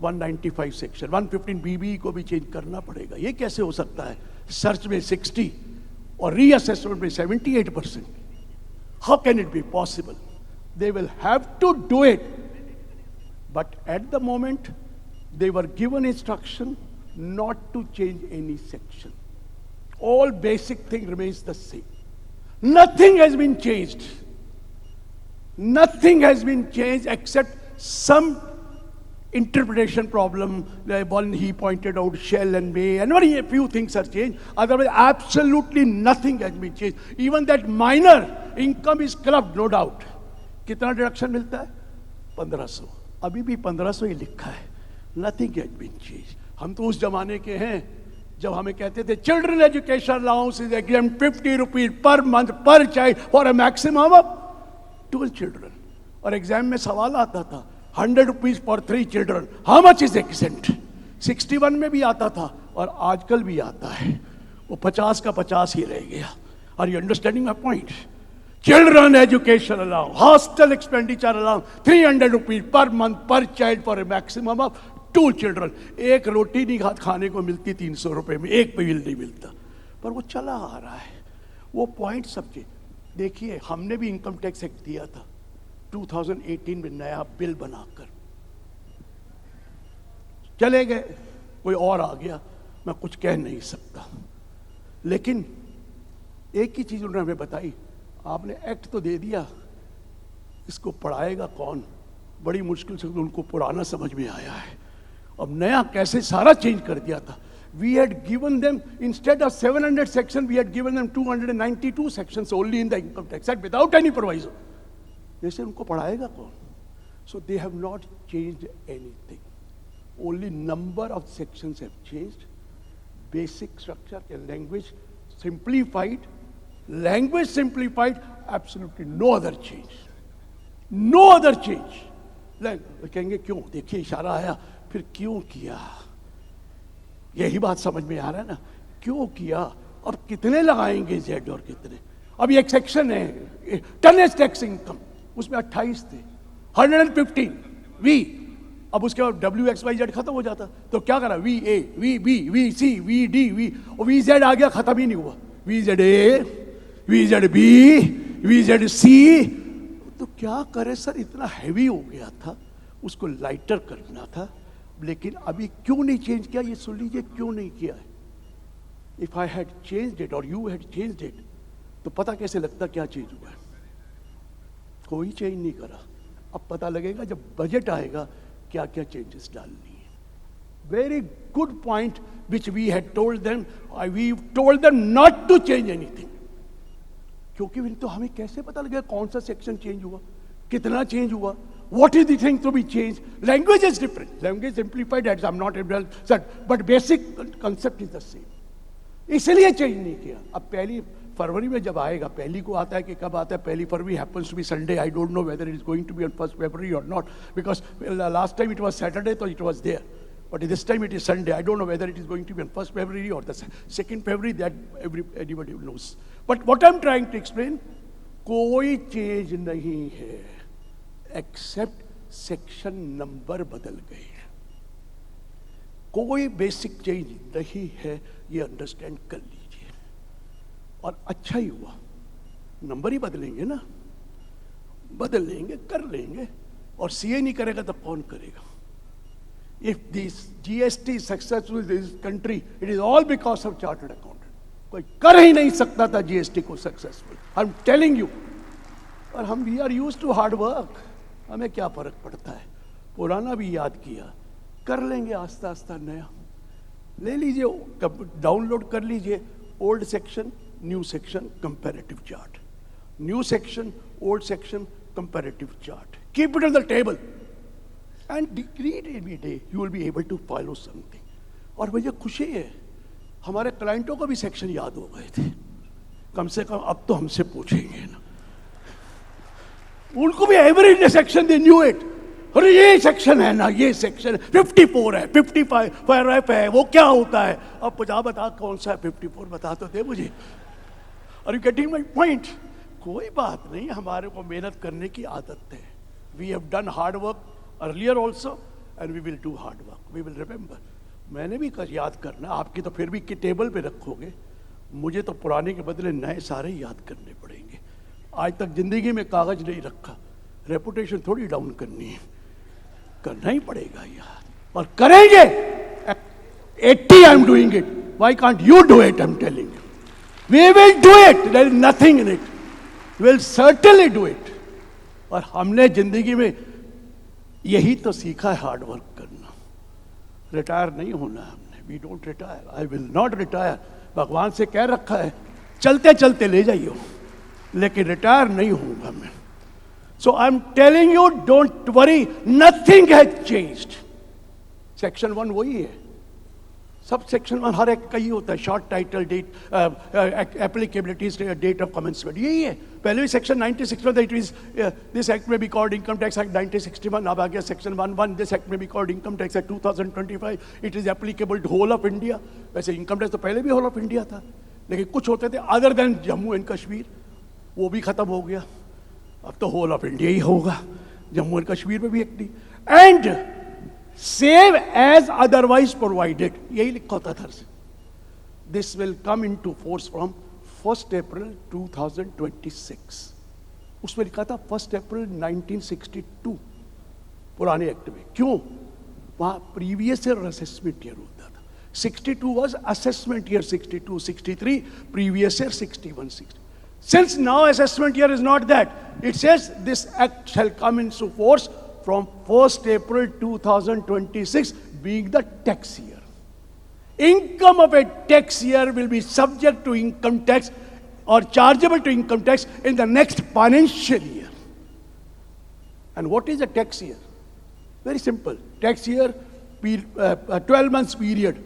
195 सेक्शन, 115 बीबी को भी चेंज करना पड़ेगा. ये कैसे हो सकता है? सर्च में 60 और रीअसेसमेंट में 78%. How can it be possible? They will have to do it, but at the moment they were given instruction not to change any section. All basic thing remains the same. Nothing has been changed. Nothing has been changed except some interpretation problem. One he pointed out, shall and may, and only a few things are changed. Otherwise, absolutely nothing has been changed. Even that minor income is clubbed, no doubt. कितना deduction मिलता है? 1500. अभी भी 1500 ही लिखा है. Nothing has been changed. हम तो उस जमाने के हैं जब हमें कहते थे children education allowance is exempt 50 rupees per month per child for a maximum of 12 children. और एग्जाम में सवाल आता था 100 rupees for 3 children, how much is exempt? 61 में भी आता था और आजकल भी आता है. वो 50 का 50 ही रह गया. Are you understanding my point? Children education allowance, hostel expenditure allowance, 300 rupees per month per child for a maximum of 2 children. एक रोटी नहीं खाने को मिलती 300 रुपए में, एक बिल नहीं मिलता, पर वो चला आ रहा है. वो पॉइंट सबके देखिए. हमने भी इनकम टैक्स एक्ट दिया था 2018 में नया बिल बनाकर, चले गए, कोई और आ गया, मैं कुछ कह नहीं सकता. लेकिन एक ही चीज उन्होंने हमें बताई, आपने एक्ट तो दे दिया, इसको पढ़ाएगा कौन? बड़ी मुश्किल से उनको पुराना समझ में आया है. अब नया कैसे सारा चेंज कर दिया था. We had given them, instead of 700 sections, we had given them 292 sections only in the income tax act without any proviso. जैसे उनको पढ़ाएगा कौन? So they have not changed anything. Only number of sections have changed. Basic structure and language simplified. Language simplified, absolutely no other change. No other change. कहेंगे क्यों? देखिए इशारा आया, फिर क्यों किया? यही बात समझ में आ रहा है ना? क्यों किया? अब कितने लगाएंगे जेड और कितने? अभी एक सेक्शन है टनेज टैक्स इनकम, उसमें 28 थे, 115 वी. अब उसके बाद WXYZ खत्म हो जाता तो क्या करा? VA, VB, VC, VD, V और VZ आ गया, खत्म ही नहीं हुआ. VZA, VZB, VZC. तो क्या करे सर, इतना हैवी हो गया था, उसको लाइटर करना था. लेकिन अभी क्यों नहीं चेंज किया? ये सुन लीजिए क्यों नहीं किया है. If I had changed it और यू हैड चेंज्ड इट, तो पता कैसे लगता क्या चेंज हुआ है? कोई चेंज नहीं करा. अब पता लगेगा जब बजट आएगा क्या क्या चेंजेस डालनी है. Very good point which we had told them. We told them not to change anything. क्योंकि तो हमें कैसे पता लगेगा कौन सा सेक्शन चेंज हुआ, कितना चेंज हुआ, what is the thing to be changed? Language is different. Language simplified, as I'm not able to say, but basic concept is the same. इसलिए चेंज नहीं किया. अब 1 फरवरी में जब आएगा, पहली को आता है कि कब आता है? 1 फरवरी happens to be Sunday. I don't know whether it is going to be on 1st February or not, because last time it was Saturday, so it was there. But this time it is Sunday. I don't know whether it is going to be on 1st February or the 2nd February. That anybody knows. But what I'm trying to explain, कोई change नहीं है, accept section number बदल गए. कोई basic change नहीं है, ये understand कर लीजिए. और अच्छा ही हुआ, नंबर ही बदलेंगे ना, बदल लेंगे, कर लेंगे. और सीए नहीं करेगा तो कौन करेगा? If this GST is successful in this country, it is all because of chartered accountant. कोई कर ही नहीं सकता था GST को successful. I am telling you. और हम we are used to hard work. हमें क्या फर्क पड़ता है? पुराना भी याद किया, कर लेंगे आस्ता आस्ता. नया ले लीजिए, डाउनलोड कर लीजिए. Old section, new section, comparative chart. New section, old section, comparative chart. Keep it on the table and read every day. You will be able to follow something. और मुझे खुशी है, हमारे क्लाइंटों को भी सेक्शन याद हो गए थे. कम से कम अब तो हमसे पूछेंगे ना। उनको भी every section they knew it. अरे ये सेक्शन है ना, ये सेक्शन 54 है, 55 है, वो क्या होता है? अब बता कौन सा है 54, बता तो दे मुझे। Are you getting my point? कोई बात नहीं, हमारे को मेहनत करने की आदत है। We have done hard work earlier also and we will do hard work, we will remember. मैंने भी याद करना, आपकी तो फिर भी टेबल पे रखोगे, मुझे तो पुराने के बदले नए सारे याद करने पड़ेंगे। आज तक जिंदगी में कागज नहीं रखा, रेपुटेशन थोड़ी डाउन करनी है, करना ही पड़ेगा यार, और करेंगे। 80 I am doing it, why can't you do it? I am telling you, we will do it, there is nothing in it, we will certainly do it. और हमने जिंदगी में यही तो सीखा है, हार्ड वर्क करना। रिटायर नहीं होना हमने, we don't retire, I will not retire. भगवान से कह रखा है चलते चलते ले जाइयो, लेकिन रिटायर नहीं होऊंगा मैं। So I'm telling you, don't worry, nothing has changed. Section 1 वही है, सब सेक्शन 1 हर एक का ही होता है। Short title, date, applicability, date of commencement, यही है। पहले भी section 1961 it is this act में be called income tax act 1961। अब आ गया सेक्शन 11, दिस एक्ट में be called income tax act 2025, it is applicable to whole of India. वैसे इनकम टैक्स तो पहले भी होल ऑफ इंडिया था, लेकिन कुछ होते थे other than Jammu and Kashmir, वो भी खत्म हो गया। अब तो होल ऑफ इंडिया ही होगा, जम्मू एंड कश्मीर में भी एक नहीं। And save as otherwise provided, यही लिखा होता था। This will come into force from 1 April 2026। उसमें लिखा था 1 अप्रैल 1962 पुराने एक्ट में। क्यों? वहां प्रीवियस ईयर असेसमेंट ईयर होता था। 62 was assessment year, 62, 63 previous year, 61, 60. Since now assessment year is not that, it says this act shall come into force from 1st April 2026, being the tax year. Income of a tax year will be subject to income tax or chargeable to income tax in the next financial year. And what is a tax year? Very simple. Tax year, 12 months period,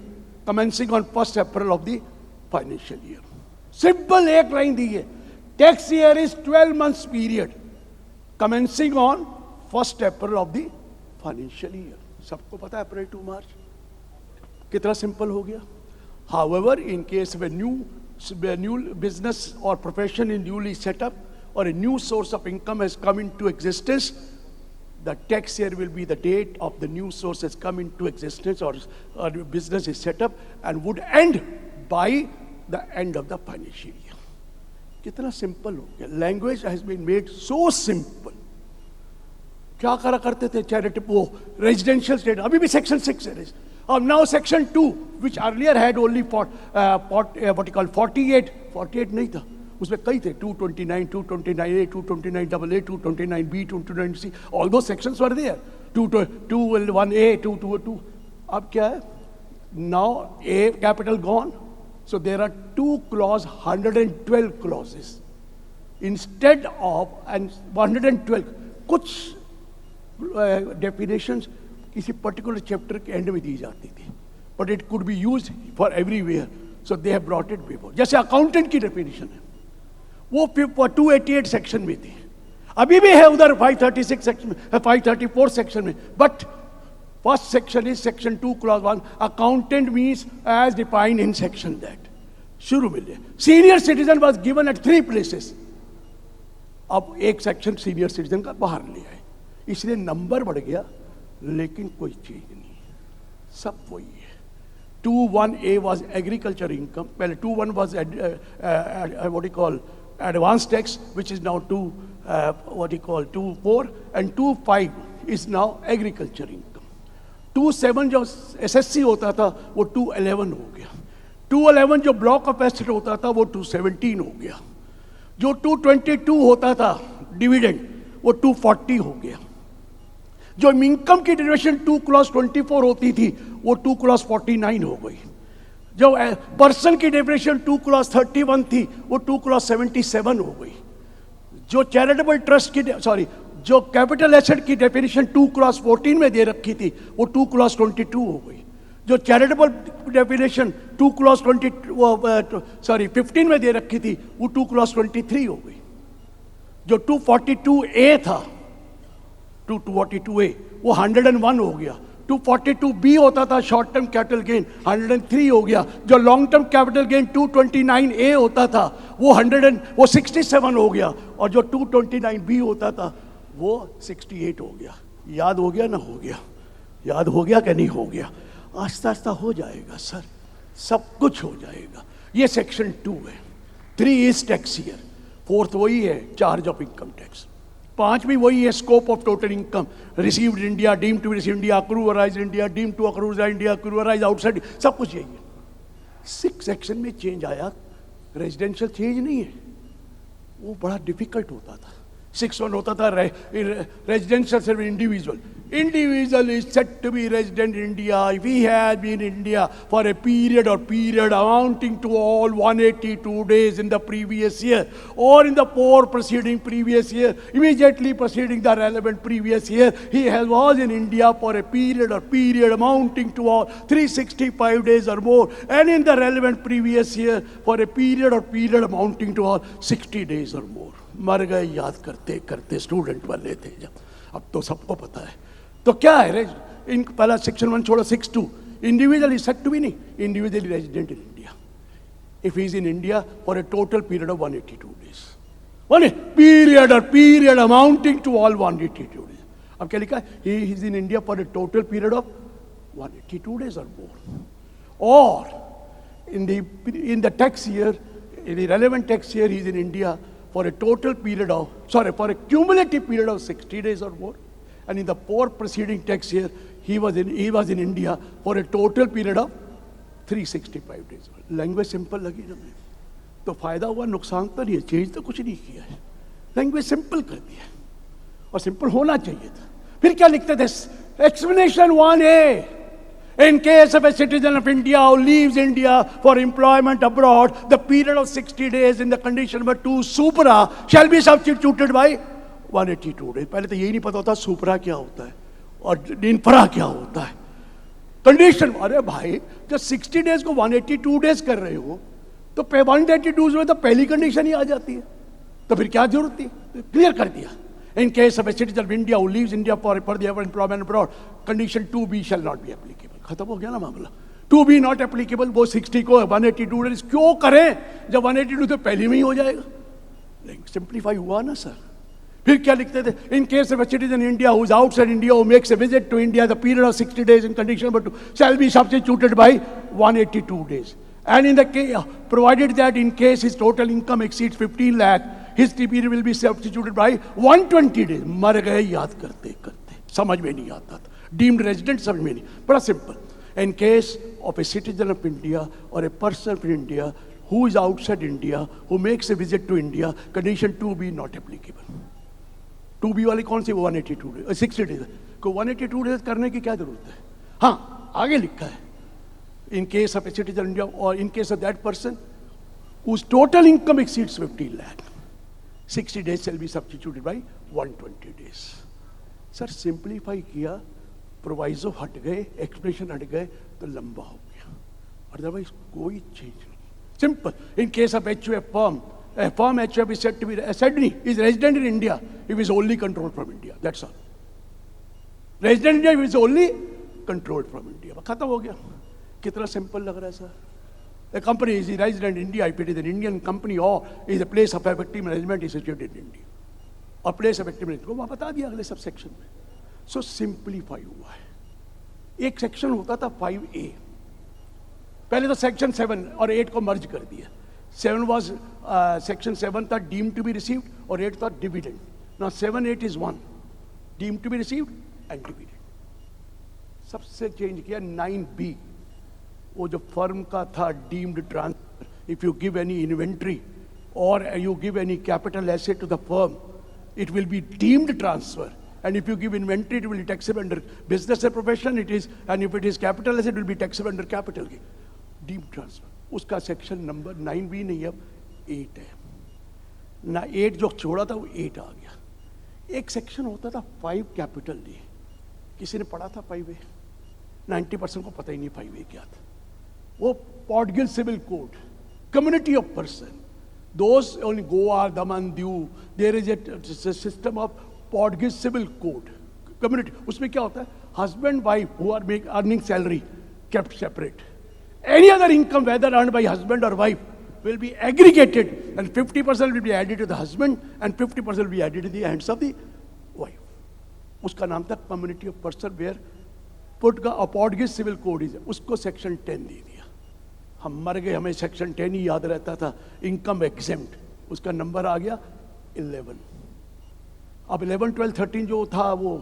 commencing on 1st April of the financial year. Simple एक line दी है। Tax year is 12 months period, commencing on 1st April of the financial year. सबको पता है अप्रैल to मार्च, कितना simple हो गया। However, in case of a new business or profession is newly set up or a new source of income has come into existence, the tax year will be the date of the new source has come into existence or business is set up and would end by the end of the financial year. कितना simple हो गया। Language has been made so simple. क्या करा करते थे charity, वो residential state, अभी भी सेक्शन 6 है। और now section 2 which earlier had only what you call 48 नहीं था, उसमें कई थे, 229, 229A, 229AA, 229B, 229C, all दो सेक्शंस वर देयर, 221A, 222। अब क्या है? Now A capital gone, so there are 2 clauses, 112 clauses instead of, and 112 कुछ definitions किसी particular chapter के end में दी जाती थी, but it could be used for everywhere, so they have brought it before। जैसे accountant की definition है, वो 288 सेक्शन में थी, अभी भी है उधर 536 सेक्शन में, 534 सेक्शन में, but first section is section 2 clause 1, accountant means as defined in section that। शुरू में ले senior citizen was given at 3 places, अब एक सेक्शन सीनियर सिटीजन का बाहर ले आए, इसलिए नंबर बढ़ गया, लेकिन कोई चीज नहीं, सब वही है। 21A was agriculture income, पहले 21 was what you call advanced tax, which is now 24, and 25 is now agriculture income। 27 जो SSC होता था वो 211 हो गया, 211 जो ब्लॉक ऑफ एसेट होता था वो 217 हो गया, जो 222 होता था डिविडेंड वो 240 हो गया, जो इनकम की डेरिवेशन 2 क्लॉज 24 होती थी वो 2 क्लॉज 49 हो गई, जो पर्सन की डेफिनेशन 2 क्लॉज 31 थी वो 2 क्लॉज 77 हो गई, जो चैरिटेबल ट्रस्ट की जो कैपिटल एसेट की डेफिनेशन 2 क्लॉज 14 में दे रखी थी वो 2 क्लॉज 22 हो गई, जो चैरिटेबल डेफिनेशन 2 क्लॉज 15 में दे रखी थी वो 2 क्लॉज 23 हो गई। जो 242A था 242A वो 101 हो गया। 242B होता था शॉर्ट टर्म कैपिटल गेन 103 हो गया। जो long term capital gain 229A होता था वो 67 हो गया। और जो 229B होता था वो 68 हो गया। याद हो गया ना? हो गया। याद हो गया कि नहीं हो गया? आस्ता आस्ता हो जाएगा सर, सब कुछ हो जाएगा। ये सेक्शन 2 है। 3 इज टैक्स ईयर, 4th वही है चार्ज ऑफ इनकम टैक्स, 5 भी वही है scope of total income, received India, deem to receive India, accrue or arise India, deem to accrue or arise India, accrue or arise outside, सब कुछ यही है। 6 सेक्शन में चेंज आया, रेजिडेंशियल चेंज नहीं है, वो बड़ा डिफिकल्ट होता था। 6(1) होता था रेजिडेंशियल सिर्फ individual. Individual is said to be resident in India if he has been in India for a period amounting to all 182 days in the previous year or in the 4 preceding previous year, immediately preceding the relevant previous year. He was in India for a period amounting to all 365 days or more, and in the relevant previous year for a period amounting to all 60 days or more. मर गए याद करते करते, student वाले थे जब, अब तो सबको पता है। तो क्या है इन पहला सेक्शन 1 छोड़ो 6(2), individual is said to be नहीं, individually resident in India if he is in India for a total period of 182 days, one period amounting to all 182 days. अब क्या लिखा है? He is in India for a total period of 182 days और more, और in the tax year, in the relevant tax year he is in India for a total period of, for a cumulative period of 60 days or more, and in the 4 preceding tax year he was in India for a total period of 365 days. Language simple लगी ना मुझे, तो फायदा हुआ, नुकसान तो नहीं है, चेंज तो कुछ नहीं किया है, लैंग्वेज सिंपल कर दिया, और सिंपल होना चाहिए था। फिर क्या लिखते थे? Explanation 1A, in case of a citizen of India who leaves India for employment abroad, the period of 60 days in the condition number 2 supra shall be substituted by 182 days. पहले तो यही नहीं पता होता सुपरा क्या होता है और इंफ्रा क्या होता है। कंडीशन, अरे भाई जब 60 डेज को 182 डेज कर रहे हो तो 182 में तो पहली कंडीशन ही आ जाती है, तो फिर क्या जरूरत थी? क्लियर कर दिया। In case of a citizen of India who leaves India for the employment abroad, condition 2B shall not be applicable. खत्म हो गया ना मामला। 2B not applicable, वो 60 को 182 डेज क्यों करें जब 182 तो पहले में ही हो जाएगा। सिंप्लीफाई हुआ ना सर। फिर क्या लिखते थे? In case of a citizen in India who is outside India who makes a visit to India, the period of 60 days in condition number 2 shall be substituted by 182 days. And in the case, provided that in case his total income exceeds 15 lakh, his period will be substituted by 120 days. मर गए याद करते करते, समझ में नहीं आता था। डीम्ड रेजिडेंट समझ में नहीं, बड़ा simple. In case of a citizen of India or a person from India who is outside India who makes a visit to India, condition 2B not applicable. 2B वाली कौन सी? 182 डेज, 60 डेज को 182 days करने की क्या जरूरत है? हाँ, आगे लिखा है in case of a citizen of India or in case of that person whose total income exceeds 15 lakh, 60 days shall be substituted by 120 days. Sir simplify किया, प्रोवाइजो हट गए, एक्सप्रेशन हट गए तो लंबा हो गया, अदरवाइज कोई चेंज नहीं। Simple. In case of HUF firm, a firm HUF is said to be is resident in India if is only controlled from India. That's all. Resident in India if is only controlled from India. खत्म हो गया। कितना simple लग रहा है sir. A company is resident in India if it is an Indian company or is a place of effective management is situated in India. और place of active management को वहाँ बता दिया अगले सब सेक्शन में। सो सिंप्लीफाई हुआ है। एक सेक्शन होता था 5A, पहले तो सेक्शन 7 और 8 को मर्ज कर दिया। 7 was सेक्शन 7 था डीम टू बी रिसीव्ड और 8 था dividend. Now 7, 8 is 1, deem to be received and dividend. सबसे चेंज किया 9B, वो जो फर्म का था deemed transfer, if you give any inventory और you give any capital asset to the firm, it will be deemed transfer, and if you give inventory it will be taxable under business and profession, it is, and if it is capital asset it will be taxable under capital gain. Deemed transfer, उसका section number 9B नहीं, अब 8 है ना। 8 जो छोड़ा था वो 8 आ गया। एक सेक्शन होता था 5 कैपिटल डी, किसी ने पढ़ा था 5A? 90% को पता ही नहीं 5A क्या था। वो Portuguese civil code, community of person, those own Goa, Daman, Diu, there is a system of Portuguese civil code community. उसमें क्या होता है, husband wife who are earning salary kept separate. Any other income, whether earned by husband or wife, will be aggregated, and 50% will be added to the husband and 50% will be added to the hands of the wife. उसका नाम था community of person where put का अपॉर्डगेज civil code is, उसको section 10 दे दिया। हम मर गए, हमें सेक्शन 10 ही याद रहता था, इनकम एग्जेम्प्ट, उसका नंबर आ गया 11। अब 11, 12, 13 जो था वो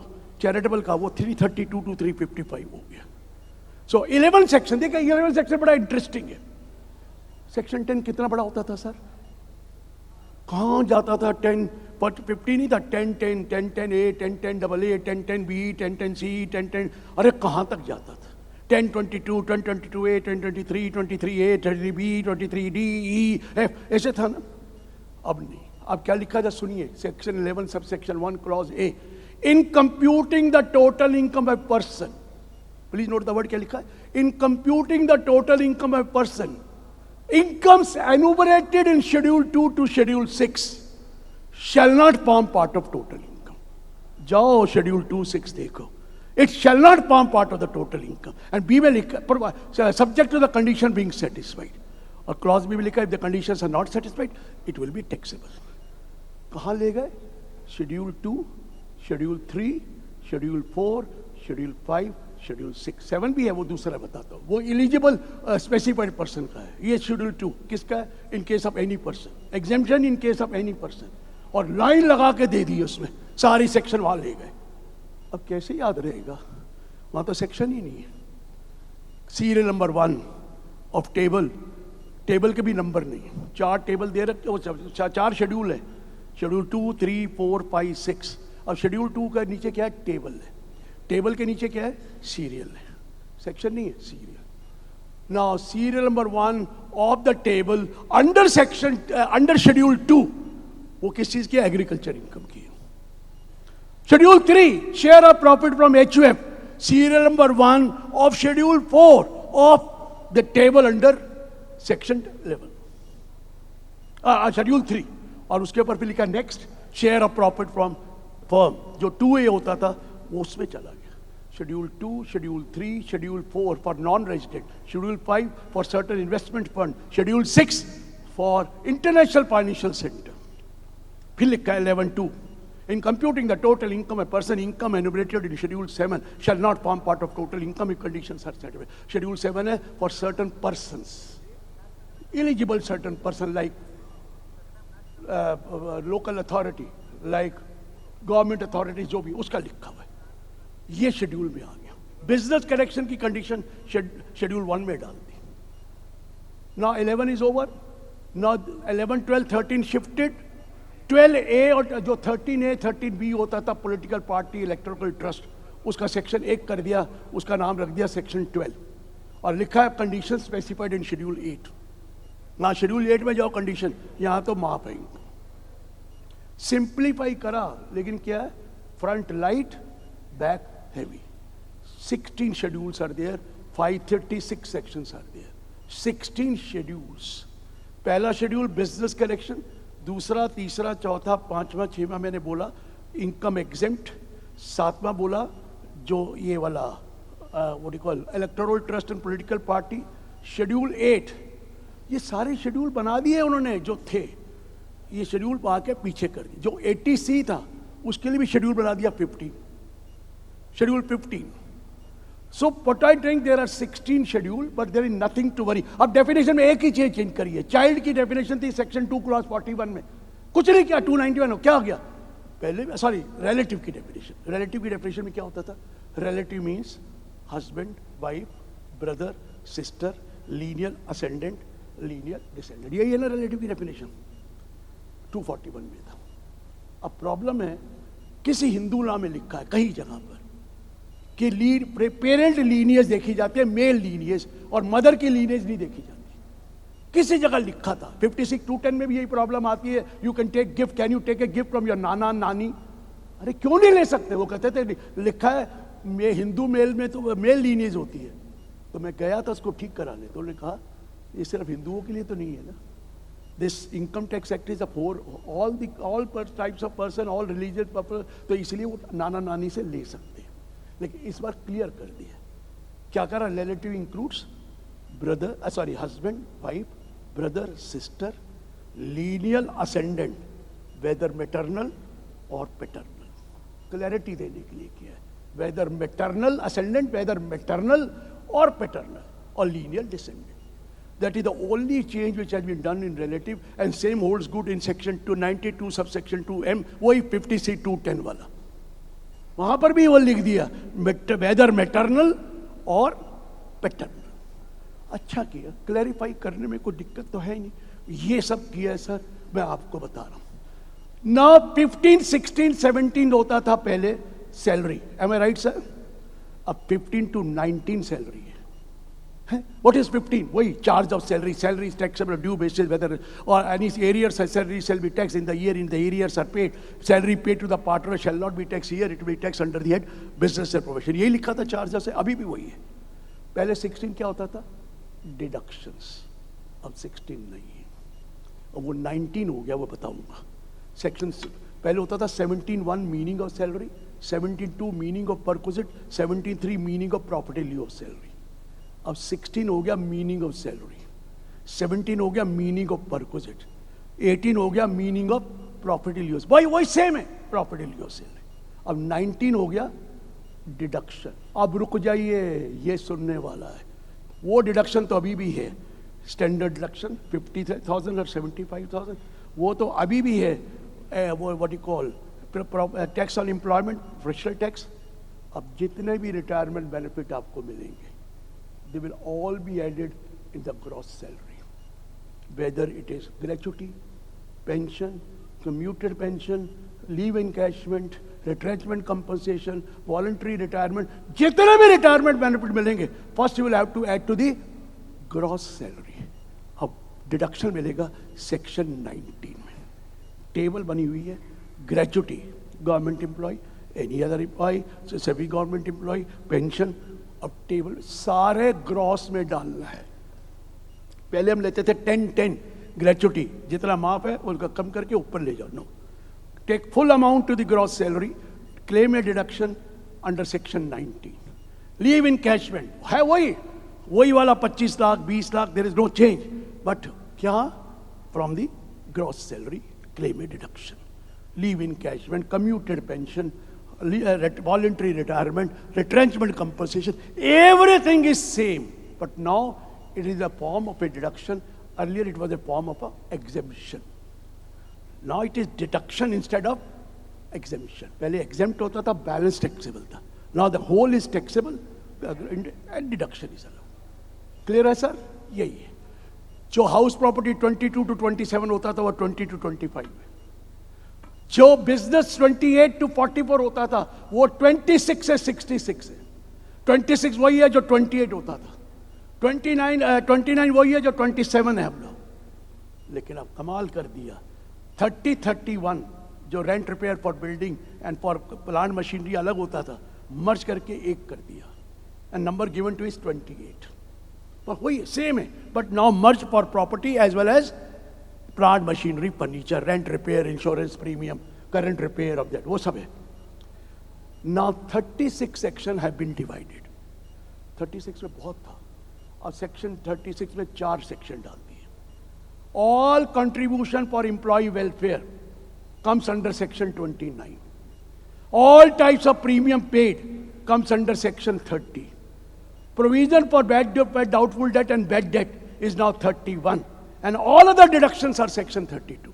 चैरिटेबल का, वो 332 to 355 हो गया। सो 11 सेक्शन, देखिए 11 सेक्शन बड़ा इंटरेस्टिंग है। सेक्शन 10 कितना बड़ा होता था सर? कहाँ जाता था 10, 50 नहीं था, 10, 10, 10, 10 A, 10, 10 AA, 10, 10 B, 10, 10 C, 10, 10, अरे कहाँ तक जाता था? 10, 22, 10, 22 A, 10, 23, 23 A, 23 B, 23 D, E, F, ऐसे था ना? अब नहीं। अब क्या लिखा था सुनिए, section 11 sub section 1 clause A, in computing the total income of person, please note the word क्या लिखा है, इन computing the total income of person, incomes enumerated in schedule 2 to schedule 6 shall not form part of total income. जाओ schedule 2, 6 देखो, it shall not form part of the total income and be subject to the condition being satisfied. और clause B में लिखा, if the conditions are not satisfied it will be taxable. कहाँ ले गए? schedule 2, schedule 3, schedule 4, schedule 5, schedule 6, 7 भी है, वो दूसरा बताता हूँ, वो एलिजिबल स्पेसिफाइड पर्सन का है। ये शेड्यूल 2 किसका है? In case of any person, exemption in case of any person, और लाइन लगा के दे दी उसमें, सारी सेक्शन वहां ले गए। अब कैसे याद रहेगा, वहां तो सेक्शन ही नहीं है। Serial number 1 of table, table के भी नंबर नहीं है, 4 टेबल दे रखे, वो 4 शेड्यूल है, शेड्यूल 2, 3, 4, 5, 6। अब शेड्यूल 2 का नीचे क्या है? टेबल है, टेबल के नीचे क्या है? सीरियल है, सेक्शन नहीं है, serial. Now serial number 1 of the table under section under schedule 2, वो किस चीज की? एग्रीकल्चर इनकम की। Schedule 3 share of profit from HUF, serial number 1 of schedule 4 of the table under section 11, schedule 3, और उसके ऊपर फिर लिखा next share of profit from firm, जो 2A होता था वो उसमें चला गया। Schedule 2, schedule 3, schedule 4 for non resident, schedule 5 for certain investment fund, schedule 6 for international financial centre. फिर लिखा है 11(2), in computing the total income a person, income enumerated in schedule 7 shall not form part of total income if conditions are satisfied. Schedule 7 है for certain persons, eligible certain person like local authority, like government authority, जो भी उसका लिखा हुआ है, ये schedule में आ गया। बिजनेस कनेक्शन की कंडीशन शेड्यूल 1 में डाल दी। Now 11 is over, now 11, 12, 13 shifted, 12A और जो 13A, 13B होता था पॉलिटिकल पार्टी, इलेक्टोरल ट्रस्ट, उसका सेक्शन 1 कर दिया, उसका नाम रख दिया सेक्शन 12, और लिखा है कंडीशन स्पेसिफाइड इन शेड्यूल 8। ना शेड्यूल 8 में जाओ कंडीशन, यहां तो माफ है। सिंप्लीफाई करा, लेकिन क्या है? Front light, back heavy. 16 schedules are there, 536 sections are there, 16 schedules. पहला शेड्यूल बिजनेस कनेक्शन, दूसरा, तीसरा, चौथा, पांचवा, छठवां मैंने बोला इनकम एग्जेम्प्ट, सातवां बोला जो ये वाला what you call electoral trust and political party, schedule 8। ये सारे शेड्यूल बना दिए उन्होंने जो थे, ये शेड्यूल आके पीछे कर दिए। जो 80C था उसके लिए भी शेड्यूल बना दिया 15, schedule 15। So what I think there are 16 schedule, but there is nothing to worry. अब डेफिनेशन में एक ही चीज चेंज करी है। चाइल्ड की डेफिनेशन थी सेक्शन 2 क्लॉज 41 में, कुछ नहीं किया। 291 क्या हो गया? पहले सॉरी रिलेटिव की डेफिनेशन। रिलेटिव की डेफिनेशन में क्या होता था? Relative means husband, wife, brother, sister, linear ascendant, linear descendant, यही है ना रिलेटिव की डेफिनेशन। 241 में था। अब प्रॉब्लम है किसी हिंदू लॉ में लिखा है कहीं जगह पर कि पेरेंट लीनियज देखी जाती है, मेल लीनियज, और मदर की लीनियज नहीं देखी जाती। किसी जगह लिखा था 56(2)(10) में भी यही प्रॉब्लम आती है। You can take gift, can you take a gift from your नाना नानी? अरे क्यों नहीं ले सकते? वो कहते थे लिखा है मैं हिंदू मेल में तो मेल लीनेज होती है, तो मैं गया था उसको ठीक कराने, तो उन्होंने कहा ये सिर्फ हिंदुओं के लिए तो नहीं है ना, this income tax act is for all types of person, all religious purpose, तो इसलिए वो नाना नानी से ले सकते हैं। लेकिन इस बार क्लियर कर दिया, क्या करा, relative includes brother, sorry husband, wife, brother, sister, lineal ascendant, whether maternal और पैटर्नल, क्लैरिटी देने के लिए किया है, whether maternal ascendant, whether maternal और पैटर्नल, और lineal descendant. That is the only change which has been done in relative, and same holds good in section 292 subsection 2M, वही 50C 210 वाला, वहां पर भी वो लिख दिया वेदर मैटरनल और पैटर्नल। अच्छा किया, क्लैरिफाई करने में कोई दिक्कत तो है नहीं, ये सब किया है सर, मैं आपको बता रहा हूं ना। 15, 16, 17 होता था पहले salary, M I right sir? अब 15 to 19 सैलरी है। What is 15? वही charge of salary. Salary is taxable due basis whether or any arrears salary shall be taxed in the year in the arrears are paid. Salary paid to the partner shall not be taxed here. It will be taxed under the head business and profession. यही लिखा था charge से, अभी भी वही है। पहले 16 क्या होता था? Deductions. अब 16 नहीं है, अब वो 19 हो गया, वो बताऊंगा। सेक्शन पहले होता था 17(1) meaning of salary, 17(2) meaning of perquisite, 17(3) meaning of property leave of salary. अब 16 हो गया मीनिंग ऑफ सैलरी, 17 हो गया मीनिंग ऑफ परक्विजिट, 18 हो गया मीनिंग ऑफ प्रॉपर्टी लीव, वही सेम है प्रॉपर्टी लीव सैलरी। अब 19 हो गया डिडक्शन। अब रुक जाइए, ये सुनने वाला है, वो डिडक्शन तो अभी भी है, स्टैंडर्ड डिडक्शन 50,000 और 75,000, वो तो अभी भी है। वो what you call tax on employment, fresher tax. अब जितने भी रिटायरमेंट बेनिफिट आपको मिलेंगे, they will all be added in the gross salary, whether it is gratuity, pension, commuted pension, leave encashment, retrenchment compensation, voluntary retirement, जितने भी retirement benefit मिलेंगे, first you will have to add to the gross salary. अब deduction मिलेगा section 19 में, table बनी हुई है, gratuity, government employee, any other employee, semi government employee, pension, अब टेबल सारे ग्रॉस में डालना है। पहले हम लेते थे 10-10 ग्रेचुटी, जितना माफ है उसका कम करके ऊपर ले जाओ। No, take full amount to the gross salary, claim a deduction under section 19। Leave encashment है वही वाला 25 lakh 20 lakh, there is no change, but क्या from the gross salary claim a deduction, leave encashment, commuted pension, voluntary retirement, retrenchment compensation, everything is same, but now it is a form of a deduction. Earlier it was a form of a exemption. Now it is deduction instead of exemption. पहले exempt होता था, balance taxable था. Now the whole is taxable and deduction is allowed. Clear है sir? यही है। जो house property 22 to 27 होता था, वो 20 to 25 में। जो बिजनेस 28 to 44 होता था, वो 26 से 66 है। 26 वही है जो 28 होता था, 29 वही है जो 27 है हम लोग। लेकिन अब कमाल कर दिया, 30-31 जो rent repair for building and for plant machinery अलग होता था, मर्ज करके एक कर दिया, and number given to is 28। तो वही सेम है, but now merge for property as well as plant machinery, furniture, rent repair, insurance premium, current repair of that, वो सब है। Now 36 section have been divided. 36 में बहुत था, और सेक्शन 36 में 4 सेक्शन डाल दिए। All contribution for employee welfare comes under section 29। All types of premium paid comes under section 30। Provision for bad doubtful debt and bad debt is now 31, and all other deductions are section 32.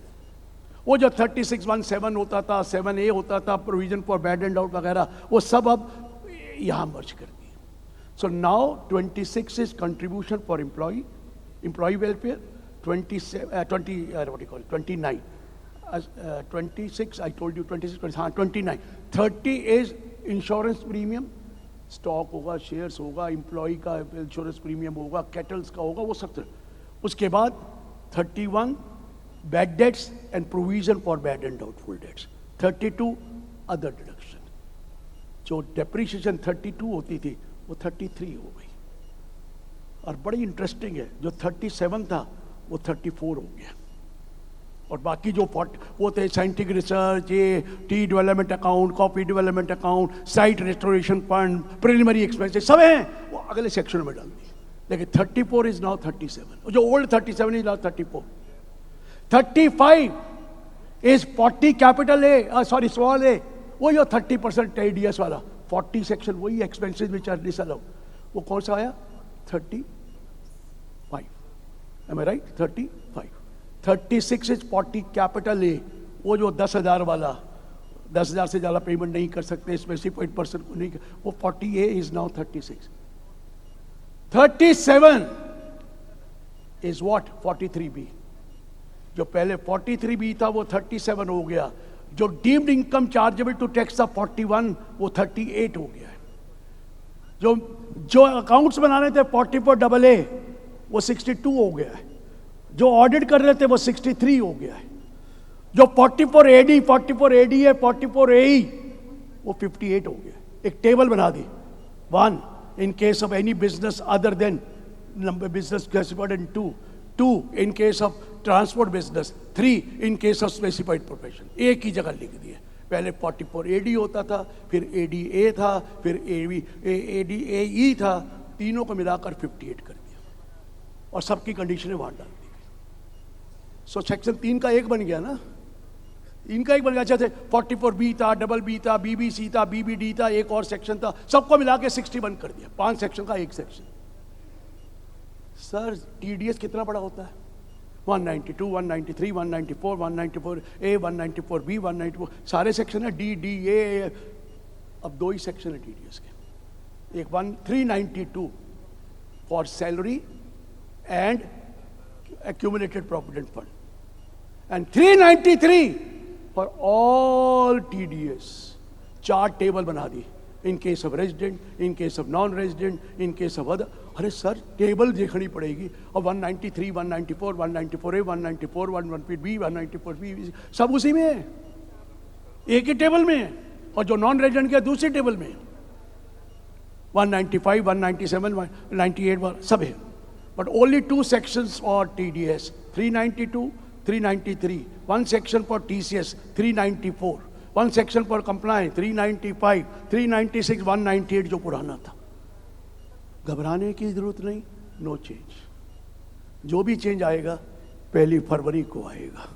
वो जो 36(1)(7) होता था, 7A होता था, provision for bad and out वगैरह, वो सब अब यहाँ मर्ज कर दिए। So now 26 is contribution for employee welfare, 29 26 I told you 26, हाँ 29, 30 इज इंश्योरेंस प्रीमियम, स्टॉक होगा, शेयर्स होगा, एम्प्लॉय का इंश्योरेंस प्रीमियम होगा, कैटल्स का होगा, वो सब। उसके बाद 31 bad debts and provision for bad and doubtful debts, 32 other deduction। जो डेप्रिसिएशन 32 होती थी वो 33 हो गई। और बड़ी इंटरेस्टिंग है, जो 37 था वो 34 हो गया। और बाकी जो वो थे साइंटिफिक रिसर्च, ये T development account, coffee development account, site restoration fund, preliminary expenses सब हैं, वो अगले सेक्शन में डाल दिए। लेकिन 34 इज नाउ 37, जो old 37 is now 34। 35 is 40 capital A, sorry small A, वो जो 30% ADS वाला। 40 सेक्शन वही एक्सपेंसेस विच आर डिसअलाउड, वो कौन सा आया? 35। Am I right? 35। 36 is 40 capital A, वो जो 10,000 वाला, 10,000 से ज़्यादा पेमेंट नहीं कर सकते स्पेसिफाइड पर्सन को नहीं, वो 40A is now 36। 37 is what? 43B। जो पहले 43B था वो 37 हो गया। जो deemed income chargeable to tax था 41, वो 38 हो गया है। जो अकाउंट्स बनाने थे 44AA, वो 62 हो गया है। जो ऑडिट कर रहे थे वो 63 हो गया है। जो 44AD है, 44AE, वो 58 हो गया। एक टेबल बना दी। 1 in case of any business other than number business classified, and 2 in case of transport business, 3 in case of specified profession। एक ही जगह लिख दिए। पहले 44AD होता था, फिर ADA था, फिर ADAE था, तीनों को मिलाकर 58 कर दिया और सबकी कंडीशनें वहां डाल दी। सो सेक्शन 3 का एक बन गया ना, इनका एक बन गया। अच्छा, 44B था, BB था, BBC था, BBD था, एक और सेक्शन था, सबको मिला के 61 कर दिया। 5 सेक्शन का एक सेक्शन। सर TDS कितना बड़ा होता है? 192, 193, 194, 194A, 194B, 194, सारे सेक्शन है। DA। अब 2 ही सेक्शन है TDS के। एक 392 for salary and accumulated provident fund, and 393 for all TDS। 4 table बना दी, in case of resident, in case of non-resident, in case of other। अरे सर टेबल देखनी पड़ेगी। और 193, 194, 194A, 194, 114B, 194B, सब उसी में है, एक ही टेबल में है। और जो नॉन रेजिडेंट के दूसरी टेबल में 195, 197, 198 सब है। But only 2 sections for TDS, 392, 393. 1 section for TCS, 394. 1 section for compliance, 395, 396, 198 जो पुराना था। घबराने की जरूरत नहीं, नो चेंज। जो भी चेंज आएगा 1 फरवरी को आएगा,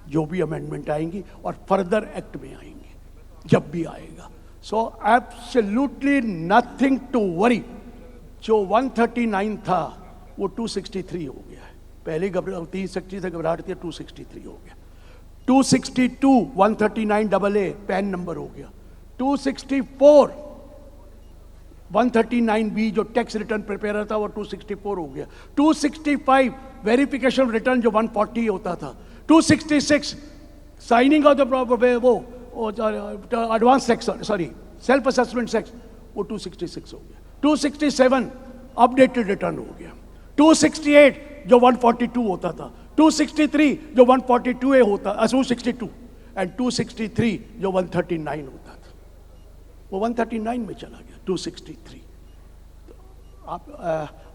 जो भी अमेंडमेंट आएंगी और फर्दर एक्ट में आएंगे, जब भी आएगा। So absolutely nothing to worry. जो 139 था वो 263 हो गया है। पहले 360 से घबराहट थी, 263 हो गया। 262 139AA पैन नंबर हो गया। 264 139B जो टैक्स रिटर्न प्रिपेयर था वो 264 हो गया। 265 वेरिफिकेशन रिटर्न जो 140 होता था। 266 साइनिंग ऑफ द वो advance sex, sorry self assessment sex, वो 266 हो गया। 267 अपडेटेड रिटर्न हो गया। 268 जो 142 होता था। 263 जो 142A होता, 262 एंड 263 जो 139 होता था, वो 139 में चला गया। 263।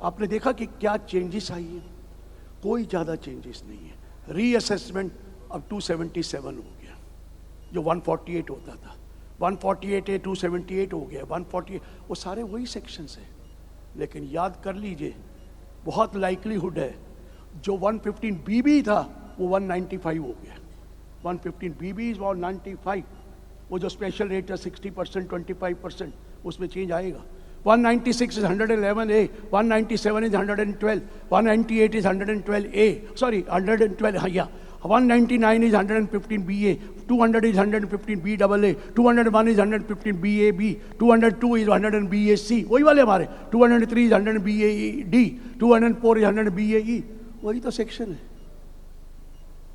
आपने देखा कि क्या चेंजेस आई है? कोई ज़्यादा चेंजेस नहीं है। रीअसेसमेंट अब 277 हो गया, जो 148 होता था। 148A 278 हो गया। 148 वो सारे वही सेक्शंस हैं। लेकिन याद कर लीजिए, बहुत लाइकलीहुड है जो 115BB था वो 195 हो गया। 115BB is 195। वो जो स्पेशल रेट है 60%, 25%, उसमें चेंज आएगा। 196 is 111A, 197 is 112, 198 is 112A, sorry 112, yeah. 199 is 115BA, 200 is 115BAA, 201 is 115BAB, 202 is 100BAC, वही वाले हमारे। 203 is 100BAD, 204 is 100BAE, वही तो सेक्शन है,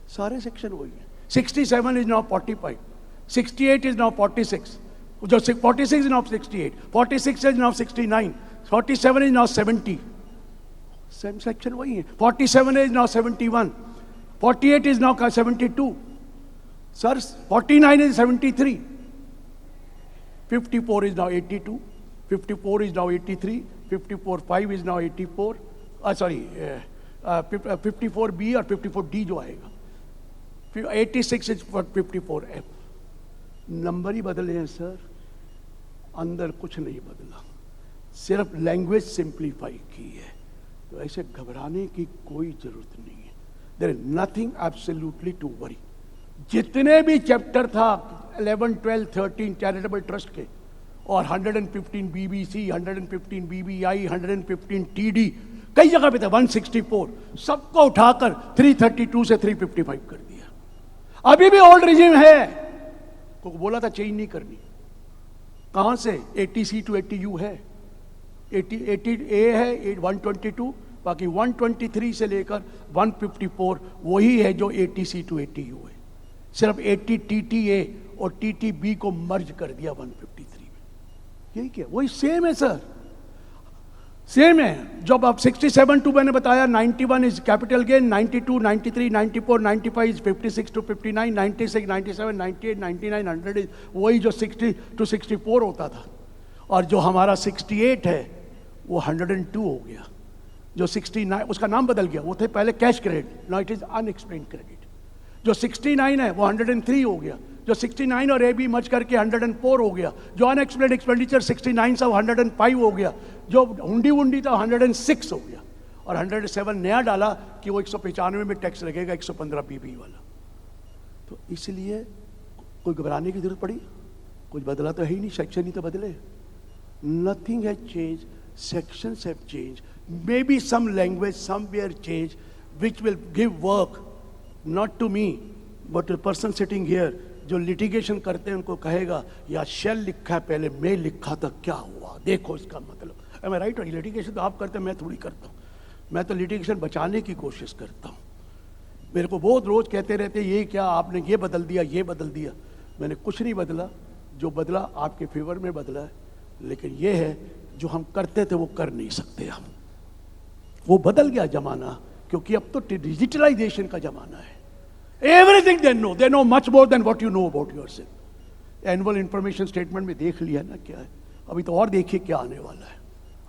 सारे सेक्शन वही है। 67 is now 45, 68 is now 46, जो 46 is now 68, 46 is now 69, 47 is now 70, same section वही है। 47 is now 71, 48 is now 72, sir, 49 is 73, 54 is now 82, 54 is now 83, 54.5 is now 84, 54B और 54D जो आएगा, 86 is for 54F. नंबर ही बदले हैं सर, अंदर कुछ नहीं बदला, सिर्फ लैंग्वेज सिंप्लीफाई की है। तो ऐसे घबराने की कोई जरूरत नहीं है। There is nothing absolutely to worry. जितने भी चैप्टर था 11, 12, 13 चैरिटेबल ट्रस्ट के और 115 बीबीसी, 115 बीबीआई, 115 टीडी, कई जगह पे था 164, सबको उठाकर 332 से 355 कर दिया। अभी भी ओल्ड रिजिम है, को बोला था चेंज नहीं करनी। कहां से 80C to 80U है, 80A है 122, बाकी 123 से लेकर 154 वही है जो 80C to 80U है। सिर्फ 80 TTA और TTB को मर्ज कर दिया 153 में। यही क्या, वही सेम है सर, सेम है। जब आप 67 to मैंने बताया 91 is capital gain, 92, 93, 94, 95 is 56 to 59, 96, 97, 98, 99, 100 is वही जो 60 to 64 होता था। और जो हमारा 68 है वो 102 हो गया। जो 69 उसका नाम बदल गया, वो थे पहले cash credit, now it is unexplained credit. जो 69 है वो 103 हो गया। जो 69 और AB मर्ज करके 104 हो गया। जो अनएक्सप्लेन्ड एक्सपेंडिचर 69 से 105 हो गया। जो हुंडी था 106 हो गया। और 107 नया डाला कि वो 195 में टैक्स लगेगा 115 BB वाला। तो इसलिए कोई घबराने की जरूरत पड़ी? कुछ बदला तो है ही नहीं, सेक्शन ही तो बदले। Nothing has change, sections have changed, maybe some language somewhere changed, which will give work not to me but to the person sitting here जो लिटिगेशन करते हैं उनको कहेगा या शेल लिखा है पहले, मैं लिखा था क्या हुआ, देखो इसका मतलब। M I right? लिटिगेशन तो आप करते हैं, मैं थोड़ी करता हूँ। मैं तो लिटिगेशन बचाने की कोशिश करता हूँ। मेरे को बहुत रोज कहते रहते ये क्या आपने ये बदल दिया, ये बदल दिया। मैंने कुछ नहीं बदला, जो बदला आपके फेवर में बदला है। लेकिन ये है जो हम करते थे वो कर नहीं सकते हम, वो बदल गया जमाना, क्योंकि अब तो डिजिटलाइजेशन का जमाना है। Everything they know much more than what you know about yourself. Annual information statement में देख लिया ना क्या है, अभी तो और देखिए क्या आने वाला है।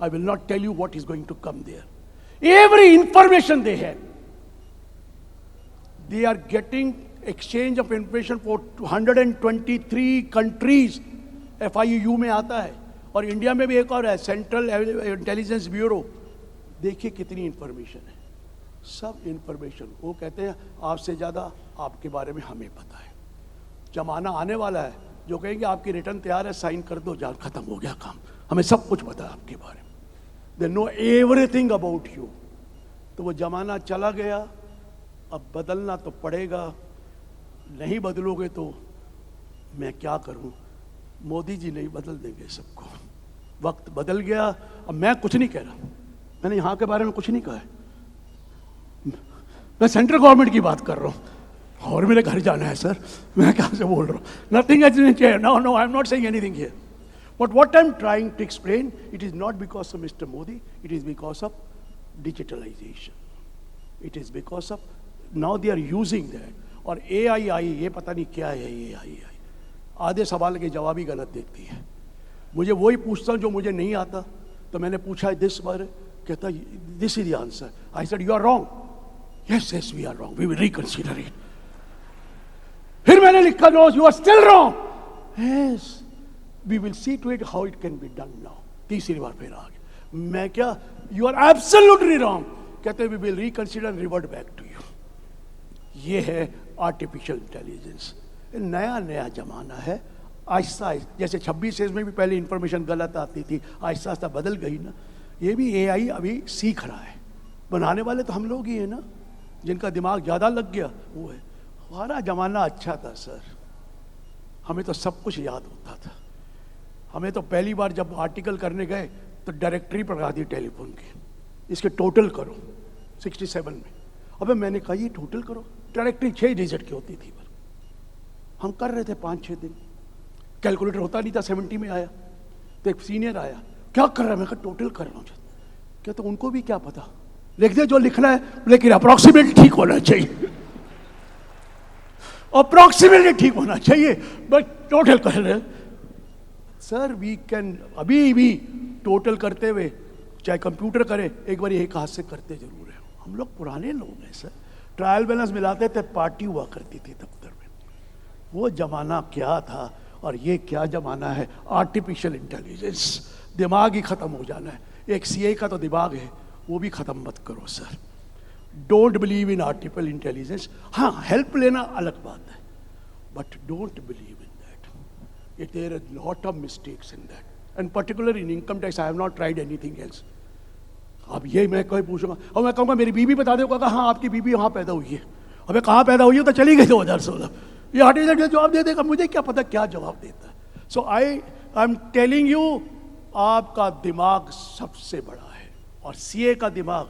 I will not tell you what is going to come there. Every information they have, they are getting exchange of information for 123 countries. FIU में आता है। और इंडिया में भी एक और है, सेंट्रल इंटेलिजेंस ब्यूरो। देखिए कितनी इंफॉर्मेशन है, सब इंफॉर्मेशन। वो कहते हैं आपसे ज़्यादा आपके बारे में हमें पता है। जमाना आने वाला है जो कहेंगे आपकी रिटर्न तैयार है, साइन कर दो, जान खत्म हो गया काम, हमें सब कुछ पता है आपके बारे में। They know everything about you. तो वो जमाना चला गया, अब बदलना तो पड़ेगा। नहीं बदलोगे तो मैं क्या करूं? मोदी जी नहीं बदल देंगे सबको। वक्त बदल गया। अब मैं कुछ नहीं कह रहा, मैंने यहां के बारे में कुछ नहीं कहा है, मैं सेंट्रल गवर्नमेंट की बात कर रहा हूं। और मेरे घर जाना है सर, मैं कहां से बोल रहा हूं? Nothing has changed. No I am not saying anything here, but what I am trying to explain, it is not because of mister Modi, it is because of digitalization. It is because of now they are using that. और AI ये पता नहीं क्या है AI। आधे सवाल के जवाब ही गलत देती है। मुझे वही पूछता जो मुझे नहीं आता, तो मैंने पूछा दिस बार, कहता this is the answer. I said you are wrong. Yes we are wrong, we will reconsider it. फिर मैंने लिखा no you are still wrong. Yes we will see to it how it can be done now. तीसरी बार फिर आ गया। मैं क्या, यू आर एब्सोल्युटली रॉन्ग। कहते we will reconsider, revert back to you. ये है आर्टिफिशियल इंटेलिजेंस। नया नया जमाना है। आहिस्ता जैसे 26 में भी पहले इंफॉर्मेशन गलत आती थी, आहिस्ता आहिस्ता बदल गई ना। ये भी AI अभी सीख रहा है। बनाने वाले तो हम लोग ही हैं ना, जिनका दिमाग ज़्यादा लग गया वो है। हमारा ज़माना अच्छा था सर, हमें तो सब कुछ याद होता था। हमें तो पहली बार जब आर्टिकल करने गए तो डायरेक्टरी पर लगा दी टेलीफोन की, इसके टोटल करो 67 में। अबे मैंने कहा ये टोटल करो, डायरेक्टरी 6 डिजिट की होती थी। हम कर रहे थे 5-6 दिन, कैलकुलेटर होता नहीं था। 70 में आया तो एक सीनियर आया, क्या कर रहा है? मैं कहा टोटल कर रहा हूँ। क्या तो उनको भी क्या पता, लिख दे जो लिखना है, लेकिन अप्रोक्सीमेटली ठीक होना चाहिए। अप्रोक्सीमेटली ठीक होना चाहिए, बस टोटल कर रहे। सर वी कैन अभी भी टोटल करते हुए चाहे कंप्यूटर करे एक बार एक हाथ से करते जरूर है। हम लोग पुराने लोग हैं सर, ट्रायल बैलेंस मिलाते थे, पार्टी हुआ करती थी दफ्तर में। वो जमाना क्या था और ये क्या जमाना है, आर्टिफिशियल इंटेलिजेंस, दिमाग ही खत्म हो जाना है। एक सीए का तो दिमाग है, वो भी खत्म मत करो sir. Don't believe in artificial intelligence. हाँ, हेल्प लेना अलग बात है, but don't believe in that. There are lot of mistakes in that, and particular in income tax I have not tried anything else. अब ये मैं कोई पूछूंगा और मैं कहूँगा मेरी बीबी बता दे, कहा हाँ आपकी बीबी वहाँ पैदा हुई है। अबे कहाँ पैदा हुई है, तो चली गई 2016। ये आर्टिफिशियल जवाब दे देगा, मुझे क्या पता क्या जवाब देता है। सो आई एम टेलिंग यू, आपका दिमाग सबसे बड़ा है और सीए का दिमाग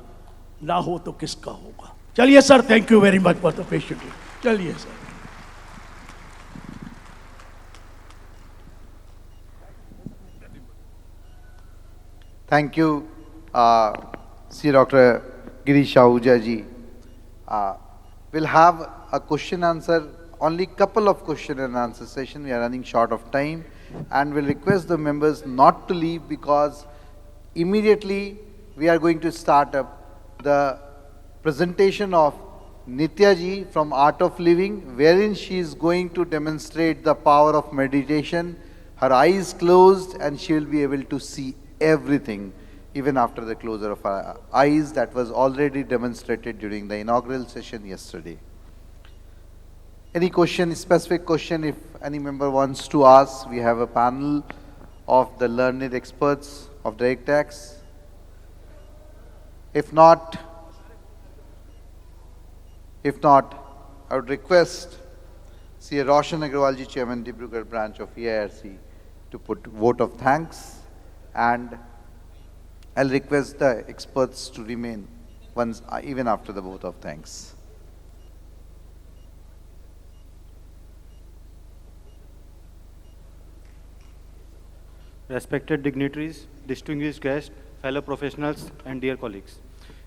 ना हो तो किसका होगा। चलिए sir, thank you very much for the patient. चलिए sir. Thank you, C. Dr. Girish Ahuja ji. We'll have a question answer, only couple of question and answer session. We are running short of time, and we'll request the members not to leave because immediately we are going to start up the presentation of Nitya ji from Art of Living, wherein she is going to demonstrate the power of meditation. Her eyes closed and she will be able to see everything even after the closure of her eyes. That was already demonstrated during the inaugural session yesterday. Any question, specific question, if any member wants to ask, we have a panel of the learned experts of direct tax. If not, I would request C.A. Roshan Agrawal ji, Chairman, Dibrugarh branch of EIRC, to put vote of thanks, and I'll request the experts to remain once, even after the vote of thanks. Respected dignitaries, distinguished guests, fellow professionals, and dear colleagues.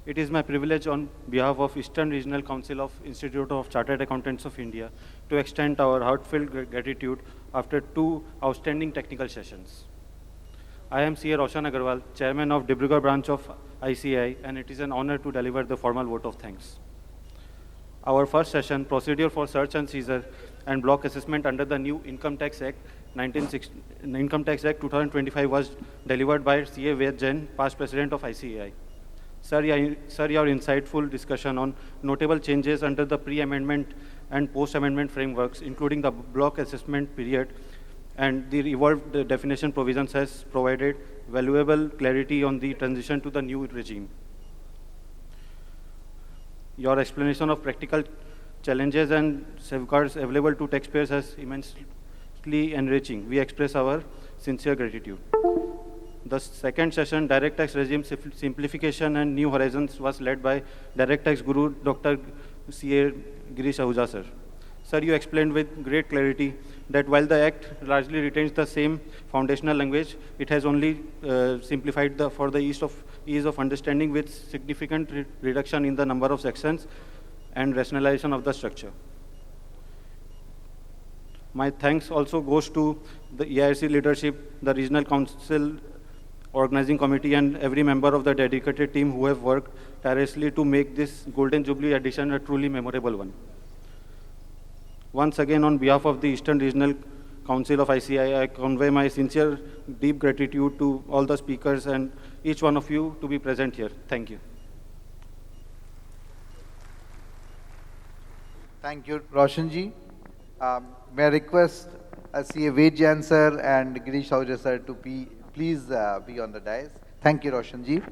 It is my privilege on behalf of Eastern Regional Council of Institute of Chartered Accountants of India to extend our heartfelt gratitude after 2 outstanding technical sessions. I am C.A. Roshan Agrawal, Chairman of Dibrugarh branch of ICAI, and it is an honor to deliver the formal vote of thanks. Our first session, Procedure for Search and Seizure and Block Assessment under the new Income Tax Act 2025 was delivered by C.A. Ved Jain, past President of ICAI. Sir, your insightful discussion on notable changes under the pre-amendment and post-amendment frameworks, including the block assessment period and the evolved definition provisions, has provided valuable clarity on the transition to the new regime. Your explanation of practical challenges and safeguards available to taxpayers is immensely enriching. We express our sincere gratitude. The second session, Direct Tax Regime Simplification and New Horizons, was led by Direct Tax Guru Dr. C.A. Girish Ahuja sir. Sir, you explained with great clarity that while the Act largely retains the same foundational language, it has only simplified for the ease of understanding, with significant reduction in the number of sections and rationalization of the structure. My thanks also goes to the EIRC leadership, the Regional Council Organizing Committee, and every member of the dedicated team who have worked tirelessly to make this Golden Jubilee edition a truly memorable one. Once again, on behalf of the Eastern Regional Council of ICAI, I convey my sincere, deep gratitude to all the speakers and each one of you to be present here. Thank you. Thank you, Roshan ji. May I request C.A. Ved Jain sir and Girish Ahuja sir to please be on the dais. Thank you, Roshan ji.